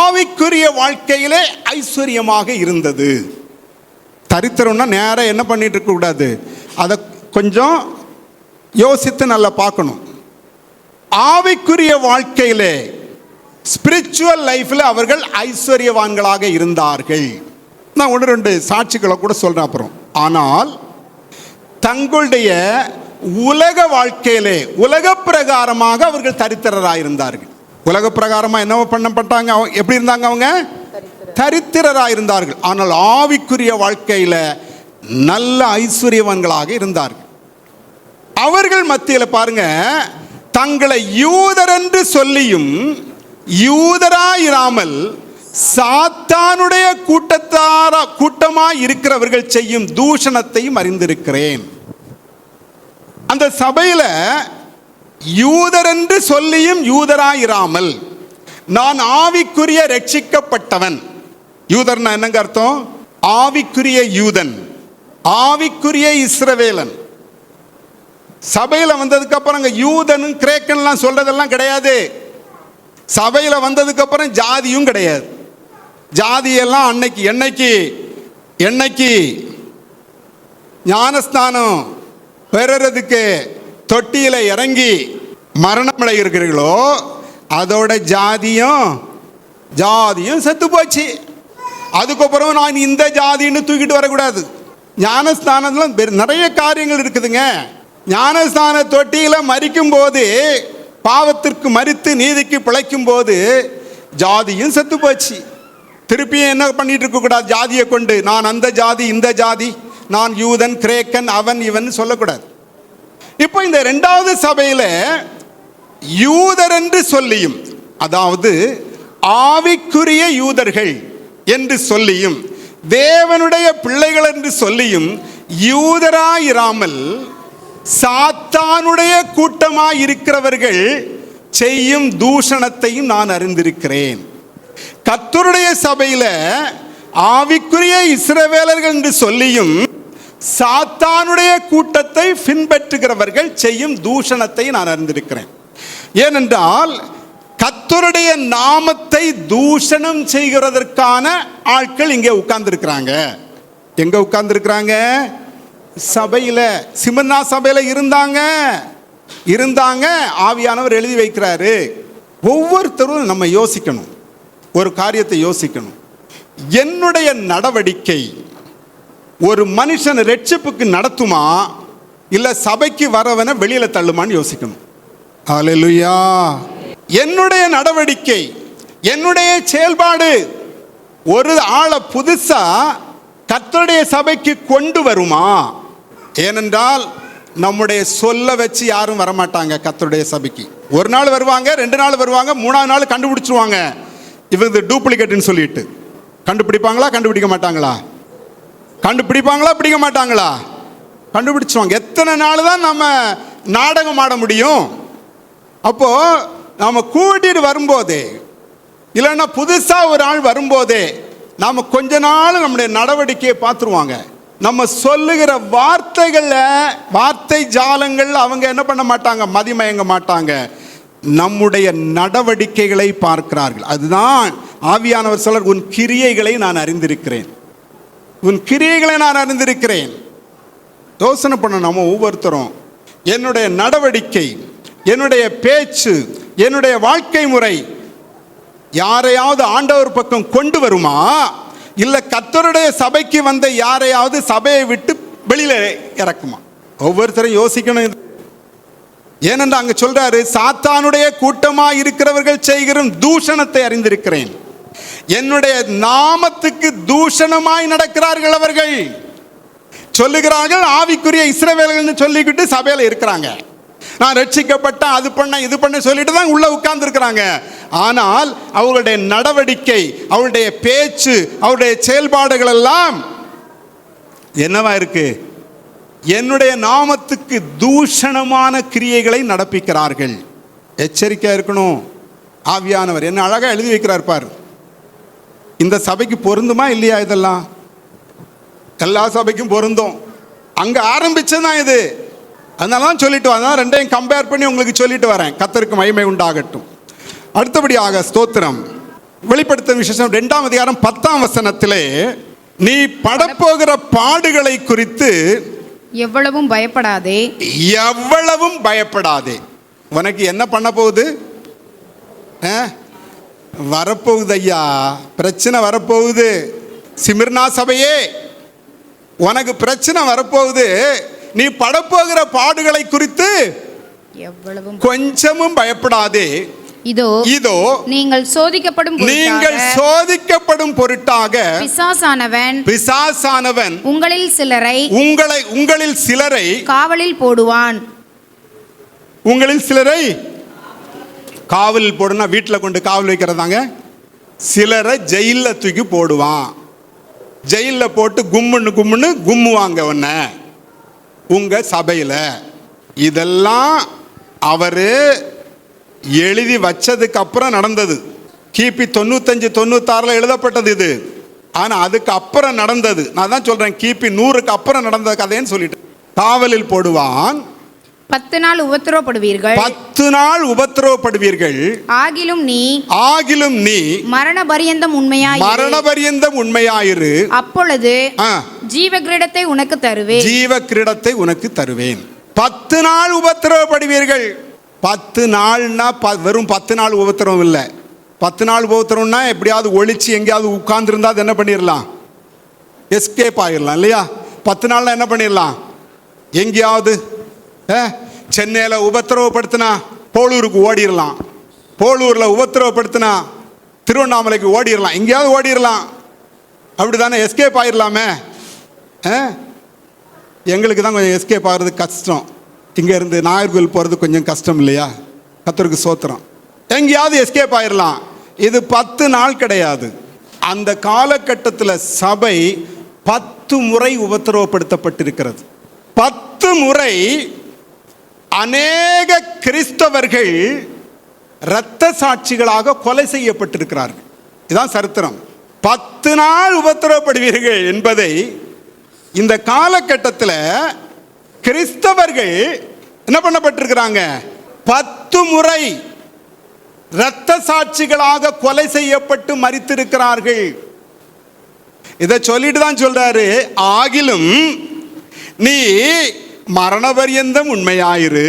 ஆவிக்குரிய வாழ்க்கையிலே ஐஸ்வர்யமாக இருந்தது. தரித்திரம்னா நேரம் என்ன பண்ணிட்டு இருக்க கூடாது, அதை கொஞ்சம் யோசித்து நல்லா பார்க்கணும். ஆவிக்குரிய வாழ்க்கையிலே, ஸ்பிரிச்சுவல் லைஃப்ல அவர்கள் ஐஸ்வர்யவான்களாக இருந்தார்கள். நான் 1-2 சாட்சிகளை கூட சொல்றேன் அப்புறம். ஆனால் தங்களுடைய உலக வாழ்க்கையிலே உலக பிரகாரமாக அவர்கள் தரித்திரராயிருந்தார்கள். உலக பிரகாரமாக என்னவோ பண்ணப்பட்டாங்க, எப்படி இருந்தாங்க? அவங்க தரித்திரராயிருந்தார்கள். ஆனால் ஆவிக்குரிய வாழ்க்கையில நல்ல ஐஸ்வர்யவான்களாக இருந்தார்கள். அவர்கள் மத்தியில் பாருங்க, தங்களை யூதர் என்று சொல்லியும் யூதராயிராமல் சாத்தானுடைய கூட்டமாய் இருக்கிறவர்கள் செய்யும் தூஷணத்தையும் அறிந்திருக்கிறேன். அந்த சபையில யூதர் என்று சொல்லியும் யூதராயிராமல், நான் ஆவிக்குரிய ரட்சிக்கப்பட்டவன். யூதர்னா என்னங்க அர்த்தம்? ஆவிக்குரிய யூதன், ஆவிக்குரிய இஸ்ரவேலன். சபையில் வந்ததுக்கு அப்புறம் யூதன் கிரேக்கன்லாம் சொல்றதெல்லாம் கிடையாது. சபையில் வந்ததுக்கு அப்புறம் ஜாதியும் கிடையாது. ஜாதியெல்லாம் என்னைக்கு ஞானஸ்தானம் பெறறதுக்கு தொட்டியில இறங்கி மரணம் அடைகிறீர்களோ அதோட ஜாதியும் செத்து போச்சு. அதுக்கப்புறம் நான் இந்த ஜாதின்னு தூக்கிட்டு வரக்கூடாது. ஞானஸ்தானத்துல நிறைய காரியங்கள் இருக்குதுங்க. ஞானஸ்தான தொட்டியில மரிக்கும் போது, பாவத்திற்கு மரித்து நீதிக்கு பிழைக்கும் போது ஜாதியும் செத்து போச்சு. திருப்பியும் என்ன பண்ணிட்டு இருக்க கூடாது? ஜாதியை கொண்டு நான் அந்த ஜாதி இந்த ஜாதி, நான் யூதன் கிரேக்கன் அவன் இவன் சொல்லக்கூடாது. இப்போ இந்த 2வது சபையில யூதர் என்று சொல்லியும், அதாவது ஆவிக்குரிய யூதர்கள் என்று சொல்லியும் தேவனுடைய பிள்ளைகள் என்று சொல்லியும் யூதராயிராமல் சாத்தானுடைய கூட்டமாய் இருக்கிறவர்கள் செய்யும் தூஷணத்தையும் நான் அறிந்திருக்கிறேன். கர்த்தருடைய சபையில ஆவிக்குரிய இஸ்ரவேலர்கள் என்று சொல்லியும் சாத்தானுடைய கூட்டத்தை பின்பற்றுகிறவர்கள் செய்யும் தூஷணத்தை நான் அறிந்திருக்கிறேன். ஏனென்றால் கர்த்தருடைய நாமத்தை தூஷணம் செய்கிறதற்கான ஆட்கள் இங்கே உட்கார்ந்திருக்கிறாங்க. எங்க உட்கார்ந்திருக்கிறாங்க? சபையில. சிமர்னா சபையில இருந்தாங்க. ஆவியானவர் எழுதி வைக்கிறாரு. ஒவ்வொருத்தரும் நம்ம யோசிக்கணும், ஒரு காரியத்தை யோசிக்கணும். என்னுடைய நடவடிக்கை ஒரு மனுஷன் ரட்சிப்புக்கு நடத்துமா இல்ல சபைக்கு வரவன வெளியில தள்ளுமான்னு யோசிக்கணும். ஹல்லேலூயா. என்னுடைய நடவடிக்கை, என்னுடைய செயல்பாடு ஒரு ஆளை புதுசா கர்த்தருடைய சபைக்கு கொண்டு வருமா? ஏனென்றால் நம்முடைய சொல்ல வச்சு யாரும் வரமாட்டாங்க கர்த்தருடைய சபைக்கு. ஒரு நாள் வருவாங்க, 2 நாள் வருவாங்க, 3ஆவது நாள் கண்டுபிடிச்சிருவாங்க இவங்க டூப்ளிகேட்னு சொல்லிட்டு. கண்டுபிடிப்பாங்களா கண்டுபிடிக்க மாட்டாங்களா? பிடிக்க மாட்டாங்களா? கண்டுபிடிச்சுவாங்க. எத்தனை நாள் தான் நம்ம நாடகம் ஆட முடியும்? அப்போ நாம கூட்டிட்டு வரும்போதே, இல்லைன்னா புதுசா ஒரு ஆள் வரும்போதே நாம கொஞ்ச நாள் நம்முடைய நடவடிக்கையை பார்த்துருவாங்க. நம்ம சொல்லுகிற வார்த்தை ஜாலங்கள் அவங்க என்ன பண்ண மாட்டாங்க, மதிமயங்க மாட்டாங்க. நம்முடைய நடவடிக்கைகளை பார்க்கிறார்கள். அதுதான் ஆவியானவர் சொல்றார், உன் கிரியைகளை நான் அறிந்திருக்கிறேன். யோசனை பண்ண நம்ம ஒவ்வொருத்தரும், என்னுடைய நடவடிக்கை, என்னுடைய பேச்சு, என்னுடைய வாழ்க்கை முறை யாரையாவது ஆண்டவர் பக்கம் கொண்டு வருமா இல்ல கர்த்தருடைய சபைக்கு வந்த யாரையாவது சபையை விட்டு வெளியில இறக்குமா? ஒவ்வொருத்தரும் யோசிக்கணும். ஏனென்று அங்க சொல்றாரு, சாத்தானுடைய கூட்டமாய் இருக்கிறவர்கள் செய்கிற தூஷணத்தை அறிந்திருக்கிறேன். என்னுடைய நாமத்துக்கு தூஷணமாய் நடக்கிறார்கள். அவர்கள் சொல்லுகிறார்கள் ஆவிக்குரிய இஸ்ரவேலர்கள்னு சொல்லிக்கிட்டு சபையில இருக்கிறாங்க. நான் ரட்சிக்கப்பட்ட அது பண்ண இது பண்ண சொல்லிட்டு தான் உள்ள உட்கார்ந்து இருக்கிறாங்க. ஆனால் அவர்களுடைய நடவடிக்கை, அவருடைய பேச்சு, அவருடைய செயல்பாடுகள் எல்லாம் என்னவா இருக்கு? என்னுடைய நாமத்துக்கு தூஷணமான கிரியைகளை நடப்பிக்கிறார்கள். எச்சரிக்கையா இருக்கணும். ஆவியானவர் என்ன அழகா எழுதி வைக்கிறார் பார். இந்த சபைக்கு பொருந்துமா இல்லையா? இதெல்லாம் எல்லா சபைக்கும் பொருந்தும். அங்க ஆரம்பிச்சதுதான் இது. அதனால தான் சொல்லிட்டு வரேன். ரெண்டையும் கம்பேர் பண்ணி உங்களுக்கு சொல்லிட்டு வரேன். கர்த்தருக்கு மகிமை உண்டாகட்டும். அடுத்தபடியாக ஸ்தோத்திரம். வெளிப்படுத்தும் விசேஷம் 2ஆம் அதிகாரம் 10ஆம் வசனத்திலே, நீ படப்போகிற பாடுகளை குறித்து எவ்வளவும் பயப்படாதே. எவ்வளவும் பயப்படாதே. உனக்கு என்ன பண்ண போகுது? வரப்போகுது ஐயா, பிரச்சனை வரப்போகுது. சிமிர்னா சபையே, உனக்கு பிரச்சனை வரப்போகுது. நீ படப்போகிற பாடுகளை குறித்து எவ்வளவும் கொஞ்சமும் பயப்படாதே. இதோ இதோ நீங்கள் சோதிக்கப்படும் பொருட்டாக பிசாசானவன் உங்களில் சிலரை காவலில் போடுவான். உங்களில் சிலரை காவலில் போடுனா வீட்டில் கொண்டு காவல் வைக்கிறதாங்க. சிலரை ஜெயிலில் தூக்கி போடுவான். ஜெயிலில் போட்டு கும்முன்னு கும்முவாங்க உன்ன உங்க சபையில். இதெல்லாம் அவரு எழுதி வச்சதுக்கு அப்புறம் நடந்தது. கிபி 95-96 எழுதப்பட்டது இது. ஆனா அதுக்கு அப்புறம் நடந்தது. நான் தான் சொல்றேன், கிபி 100க்கு அப்புறம் நடந்த கதைன்னு சொல்லிட்டு. காவலில் போடுவான். 10 நாள் உபத்திரவப்படுவீர்கள். 10 நாள் உபத்திரவப்படுவீர்கள். ஆகிலும் நீ மரண பரியந்தம் உண்மையாயிரு. அப்பொழுது ஜீவ கிரீடத்தை உனக்கு தருவேன். 10 நாள் உபத்திரவப்படுவீர்கள். 10 நாள்னா வெறும் 10 நாள் உபத்திரவம் இல்லை. 10 நாள் உபத்திரவம்னா எப்படியாவது ஒழிச்சு எங்கேயாவது உட்கார்ந்துருந்தா அது என்ன பண்ணிடலாம்? எஸ்கேப் ஆகிடலாம் இல்லையா? 10 நாள்ல என்ன பண்ணிடலாம்? எங்கேயாவது சென்னையில் உபத்திரவப்படுத்தினா போலூருக்கு ஓடிடலாம். போலூரில் உபத்திரவப்படுத்தினா திருவண்ணாமலைக்கு ஓடிடலாம். எங்கேயாவது ஓடிடலாம். அப்படி தானே? எஸ்கேப் ஆகிடலாமே. எங்களுக்கு தான் கொஞ்சம் எஸ்கேப் ஆகிறது கஷ்டம். இங்கேருந்து நாகர்கோவில் போகிறது கொஞ்சம் கஷ்டம் இல்லையா? கர்த்தருக்கு ஸ்தோத்திரம். எங்கேயாவது எஸ்கேப் ஆகிடலாம். இது 10 நாள் கிடையாது. அந்த காலகட்டத்தில் சபை 10 முறை உபத்திரவப்படுத்தப்பட்டிருக்கிறது. 10 முறை அநேக கிறிஸ்தவர்கள் இரத்த சாட்சிகளாக கொலை செய்யப்பட்டிருக்கிறார்கள். இதுதான் சரித்திரம். 10 நாள் உபத்திரவப்படுவீர்கள் என்பதை இந்த காலகட்டத்தில் கிறிஸ்தவர்கள் என்ன பண்ணப்பட்டிருக்கிறாங்க? 10 முறை இரத்த சாட்சிகளாக கொலை செய்யப்பட்டு மரித்திருக்கிறார்கள். இதை சொல்லிட்டு தான் சொல்றாரு, ஆகிலும் நீ மரண பரியந்தம் உண்மையாயிரு.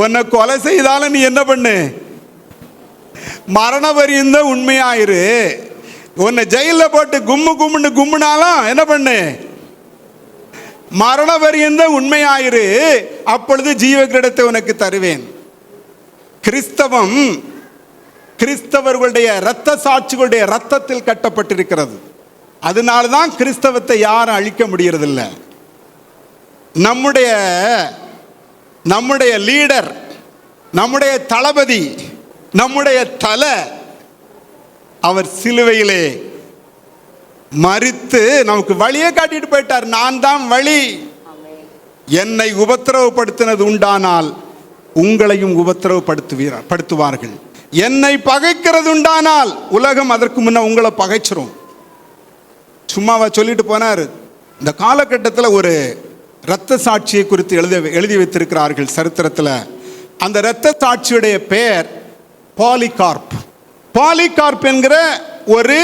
உன்னை கொலை செய்தாலும் நீ என்ன பண்ணு? மரண பரியந்தம் உண்மையாயிரு. உன்னை ஜெயிலில் போட்டு கும்முனாலும் என்ன பண்ணு? மரண பரியந்தம் உண்மையாயிரு. அப்பொழுது ஜீவ கிரீடத்தை உனக்கு தருவேன். கிறிஸ்தவர்களுடைய இரத்த சாட்சிகளுடைய இரத்தத்தில் கட்டப்பட்டிருக்கிறது. அதனால்தான் கிறிஸ்தவத்தை யாரும் அழிக்க முடியறதில்லை. நம்முடைய லீடர், நம்முடைய தளபதி, நம்முடைய தலை, அவர் சிலுவையிலே மரித்து நமக்கு வழியை காட்டிட்டு போயிட்டார். நான் தான் வழி. என்னை உபத்திரவப்படுத்தினது உண்டானால் உங்களையும் உபத்திரவப்படுத்துவார்கள். என்னை பகைக்கிறது உண்டானால் உலகம் அதற்கு முன்ன உங்களை பகைச்சிரும். சும்மாவா சொல்லிட்டு போனார். இந்த காலகட்டத்தில் ஒரு இரத்த சாட்சியை குறித்து எழுதி வைத்திருக்கிறார்கள் சரித்திரத்தில். அந்த இரத்த சாட்சியுடைய பெயர் பாலிகார்ப். பாலிகார்ப் என்கிற ஒரு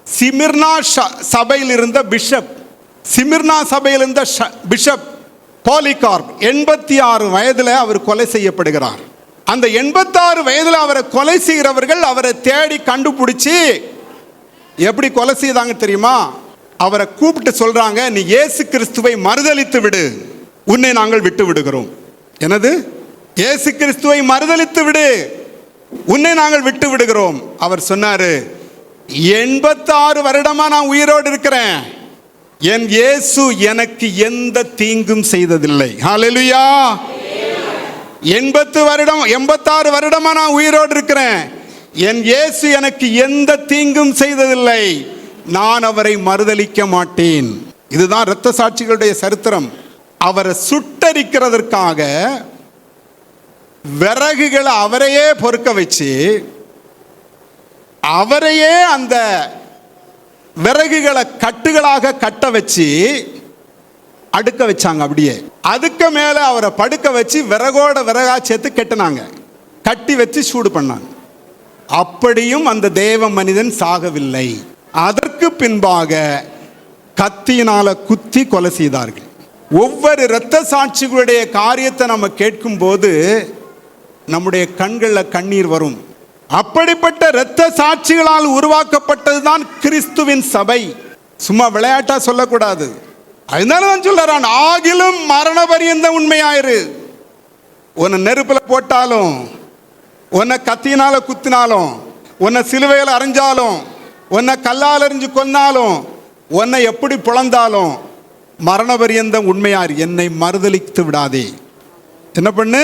சிமிர்னா சபையில் இருந்த பிஷப். சிமிர்னா சபையில் இருந்த பிஷப் பாலிகார்ப் 86 வயதில் அவர் கொலை செய்யப்படுகிறார். அந்த 86 வயதில் அவரை கொலை செய்கிறவர்கள் அவரை தேடி கண்டுபிடிச்சி எப்படி கொலை செய்தாங்க தெரியுமா? அவரை கூப்பிட்டு சொல்றாங்க, நீ இயேசு கிறிஸ்துவை மறுதலித்து விடு, உன்னை நாங்கள் விட்டு விடுகிறோம். எனது இயேசு கிறிஸ்துவை மறுதலித்து விடு, உன்னை நாங்கள் விட்டு விடுகிறோம். அவர் சொன்னாரு, 86 வருடமா நான் உயிரோடு இருக்கிறேன், என் இயேசு எனக்கு எந்த தீங்கும் செய்ததில்லை. ஹல்லேலூயா. 86 வருடமா நான் உயிரோடு இருக்கிறேன், என் இயேசு எனக்கு எந்த தீங்கும் செய்ததில்லை, நான் அவரை மறுதலிக்க மாட்டேன். இதுதான் இரத்த சாட்சிகளுடைய சரித்திரம். அவரை சுட்டரிக்கிறதற்காக விறகுகளை அவரையே பொறுக்க வச்சு, அவரையே அந்த விறகுகளை கட்டுகளாக கட்ட வச்சு அடுக்க வச்சாங்க. அப்படியே அதுக்கு மேல அவரை படுக்க வச்சு விறகோட விறகா சேர்த்து கட்டினாங்க, கட்டி வச்சு சூடு பண்ணாங்க. அப்படியும் அந்த தேவ மனிதன் சாகவில்லை. அதற்கு பின்பாக கத்தியினால குத்தி கொலை செய்தார்கள். ஒவ்வொரு இரத்த சாட்சிகளுடைய காரியத்தை நம்ம கேட்கும் போது நம்முடைய கண்களில் கண்ணீர் வரும். அப்படிப்பட்ட இரத்த சாட்சிகளால் உருவாக்கப்பட்டதுதான் கிறிஸ்துவின் சபை. சும்மா விளையாட்டா சொல்லக்கூடாது. அதனால சொல்றான், ஆகிலும் மரண பரியந்த உண்மையாயிரு. உன்னை நெருப்புல போட்டாலும், உன்னை கத்தியினால குத்தினாலும், உன்னை சிலுவையில் அரைஞ்சாலும், உன்னை கல்லால் எறிஞ்சு கொன்னாலும், உன்னை எப்படி பிளந்தாலும் மரண பரியந்தம் உண்மையார். என்னை மறுதலித்து விடாதே. என்ன பண்ணு?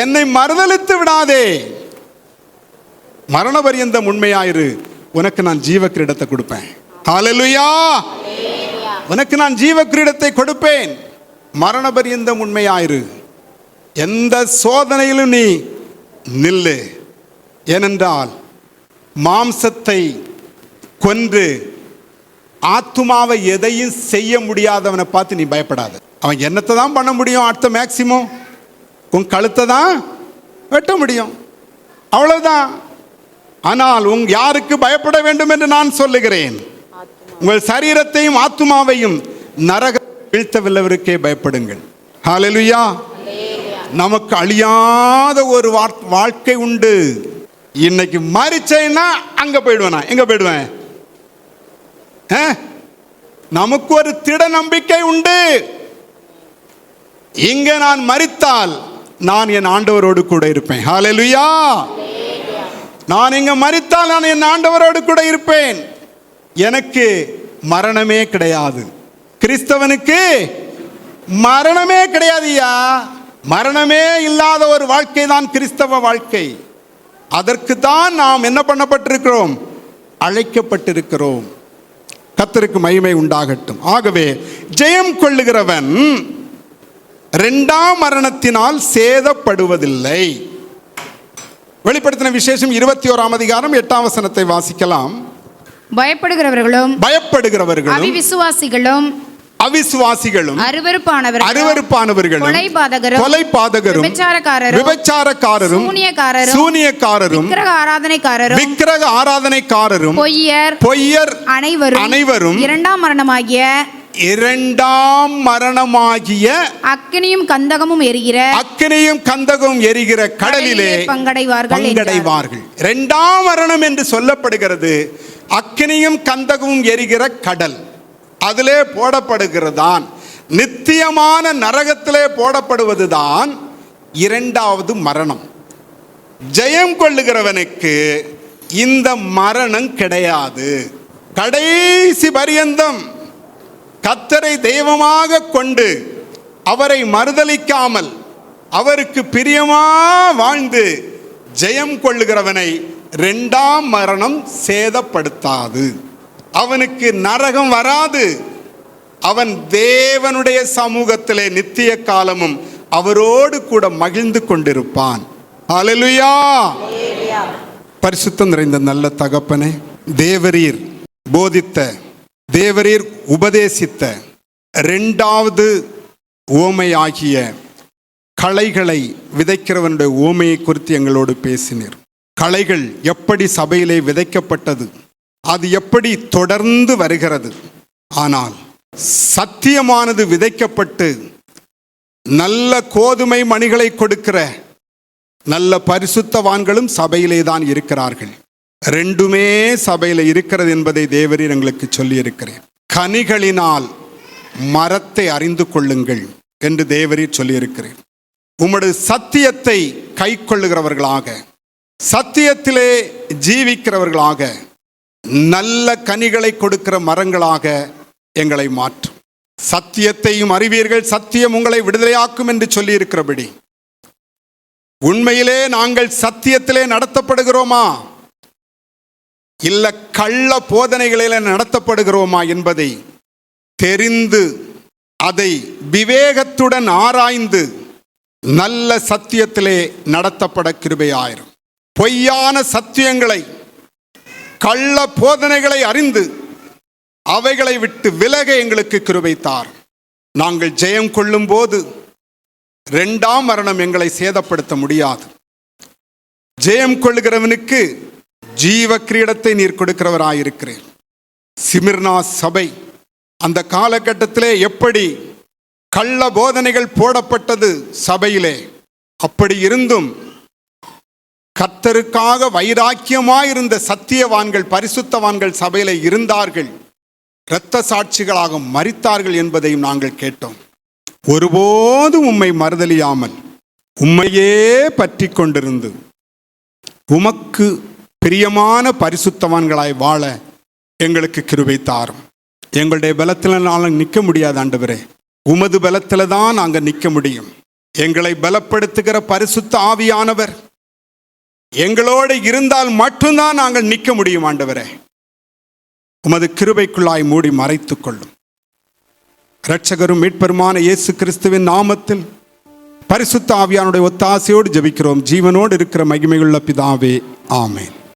என்னை மறுதலித்து விடாதே. மரண பரியந்தம் உண்மையாயிரு, உனக்கு நான் ஜீவ கிரீடத்தை கொடுப்பேன். ஹல்லேலூயா. உனக்கு நான் ஜீவ கிரீடத்தை கொடுப்பேன். மரண பரியந்தம் உண்மையாயிரு. எந்த சோதனையிலும் நீ நில்லு. ஏனென்றால் மாம்சத்தை கொன்று ஆத்துமாவை எதையும் செய்ய முடியாதவனை பார்த்து நீ பயப்படாத. அவன் என்னத்தை தான் பண்ண முடியும்? அடுத்த மேக்சிமம் உன் கழுத்தை தான் வெட்ட முடியும், அவ்வளவுதான். ஆனால் யாருக்கு பயப்பட வேண்டும் என்று நான் சொல்லுகிறேன்? உங்கள் சரீரத்தையும் ஆத்துமாவையும் நரக வீழ்த்தவில்லவருக்கே பயப்படுங்கள். ஹல்லேலூயா. நமக்கு அழியாத ஒரு வாழ்க்கை உண்டு. இன்னைக்கு மரிச்சேன்னா அங்க போயிடுவேன். நான் எங்க போயிடுவேன்? நமக்கு ஒரு திட நம்பிக்கை உண்டு. இங்க நான் மரித்தால் நான் என் ஆண்டவரோடு கூட இருப்பேன். ஹல்லேலூயா. நான் இங்க மரித்தால் நான் என் ஆண்டவரோடு கூட இருப்பேன். எனக்கு மரணமே கிடையாது. கிறிஸ்தவனுக்கு மரணமே கிடையாதுயா. மரணமே இல்லாத ஒரு வாழ்க்கை தான் கிறிஸ்தவ வாழ்க்கை. அதற்கு தான் நாம் என்ன பண்ணப்பட்டிருக்கிறோம்? அழைக்கப்பட்டிருக்கிறோம். கர்த்தருக்கு மகிமை உண்டாகட்டும். ஆகவே ஜெயம் கொள்ளுகிறவன் இரண்டாம் மரணத்தினால் சேதப்படுவதில்லை. வெளிப்படுத்தின விசேஷம் 21ஆம் அதிகாரம் 8ஆம் வசனத்தை வாசிக்கலாம். பயப்படுகிறவர்களும் அவிசுவாசிகளும் அருவருப்பானவர்களும் கொலைபாதகரும் விபச்சாரக்காரரும் சூனியக்காரரும் விக்கிரக ஆராதனைக்காரரும் பொய்யர் அனைவரும் இரண்டாம் மரணமாகிய அக்கினியும் கந்தகமும் எரிகிற கடலிலே பங்கடைவார்கள். இரண்டாம் மரணம் என்று சொல்லப்படுகிறது அக்கினியும் கந்தகமும் எரிகிற கடல். அதிலே போடப்படுகிறதான், நித்தியமான நரகத்திலே போடப்படுவதுதான் இரண்டாவது மரணம். ஜெயம் கொள்ளுகிறவனுக்கு இந்த மரணம் கிடையாது. கடைசி பரியந்தம் கர்த்தரை தெய்வமாக கொண்டு அவரை மறுதலிக்காமல் அவருக்கு பிரியமா வாழ்ந்து ஜெயம் கொள்ளுகிறவனை இரண்டாம் மரணம் சேதப்படுத்தாது. அவனுக்கு நரகம் வராது. அவன் தேவனுடைய சமூகத்திலே நித்திய காலமும் அவரோடு கூட மகிழ்ந்து கொண்டிருப்பான். ஹல்லேலூயா. பரிசுத்தம் நிறைந்த நல்ல தகப்பனே, தேவரீர் போதித்த, தேவரீர் உபதேசித்த இரண்டாவது ஓமையாகிய களைகளை விதைக்கிறவனுடைய ஓமையை குறித்து எங்களோடு பேசினீர். களைகள் எப்படி சபையிலே விதைக்கப்பட்டது, அது எப்படி தொடர்ந்து வருகிறது. ஆனால் சத்தியமானது விதைக்கப்பட்டு நல்ல கோதுமை மணிகளை கொடுக்கிற நல்ல பரிசுத்தவான்களும் சபையிலே தான் இருக்கிறார்கள். ரெண்டுமே சபையில் இருக்கிறது என்பதை தேவரீர் எங்களுக்கு சொல்லி இருக்கிறேன். கனிகளினால் மரத்தை அறிந்து கொள்ளுங்கள் என்று தேவரீர் சொல்லி இருக்கிறேன். உமது சத்தியத்தை கைக்கொள்ளுகிறவர்களாக, சத்தியத்திலே ஜீவிக்கிறவர்களாக, நல்ல கனிகளை கொடுக்கிற மரங்களாக எங்களை மாற்றும். சத்தியத்தையும் அறிவீர்கள், சத்தியம் உங்களை விடுதலையாக்கும் என்று சொல்லி இருக்கிறபடி உண்மையிலே நாங்கள் சத்தியத்திலே நடத்தப்படுகிறோமா இல்ல கள்ள போதனைகளிலே நடத்தப்படுகிறோமா என்பதை தெரிந்து அதை விவேகத்துடன் ஆராய்ந்து நல்ல சத்தியத்திலே நடத்தப்பட கிருபையாயிரும். பொய்யான சத்தியங்களை, கள்ள போதனைகளை அறிந்து அவைகளை விட்டு விலக எங்களுக்கு கிருபை தார். நாங்கள் ஜெயம் கொள்ளும் போது இரண்டாம் மரணம் எங்களை சேதப்படுத்த முடியாது. ஜெயம் கொள்ளுகிறவனுக்கு ஜீவ கிரீடத்தை நீர் கொடுக்கிறவராயிருக்கிறீர். சிமிர்னா சபை அந்த காலகட்டத்திலே எப்படி கள்ள போதனைகள் போடப்பட்டது சபையிலே, அப்படி இருந்தும் கர்த்தருக்காக வைராக்கியமாயிருந்த சத்தியவான்கள், பரிசுத்தவான்கள் சபையிலே இருந்தார்கள். இரத்த சாட்சிகளாக மரித்தார்கள் என்பதையும் நாங்கள் கேட்டோம். ஒருபோதும் உம்மை மறுதலியாமல் உம்மையே பற்றி கொண்டிருந்து உமக்கு பிரியமான பரிசுத்தவான்களாய் வாழ எங்களுக்கு கிருபை தாரும். எங்களுடைய பலத்தில் நாங்கள் நிற்க முடியாது ஆண்டவரே, உமது பலத்தில் தான் நாங்கள் நிற்க முடியும். எங்களை பலப்படுத்துகிற பரிசுத்த ஆவியானவர் எங்களோடு இருந்தால் மட்டும்தான் நாங்கள் நிற்க முடியும். ஆண்டவரே, உமது கிருபைக்குள்ளாய் மூடி மறைத்துக் கொள்ளும். இரட்சகரும் மீட்பெருமான இயேசு கிறிஸ்துவின் நாமத்தில் பரிசுத்த ஆவியானுடைய ஒத்தாசையோடு ஜெபிக்கிறோம். ஜீவனோடு இருக்கிற மகிமையுள்ள பிதாவே, ஆமென்.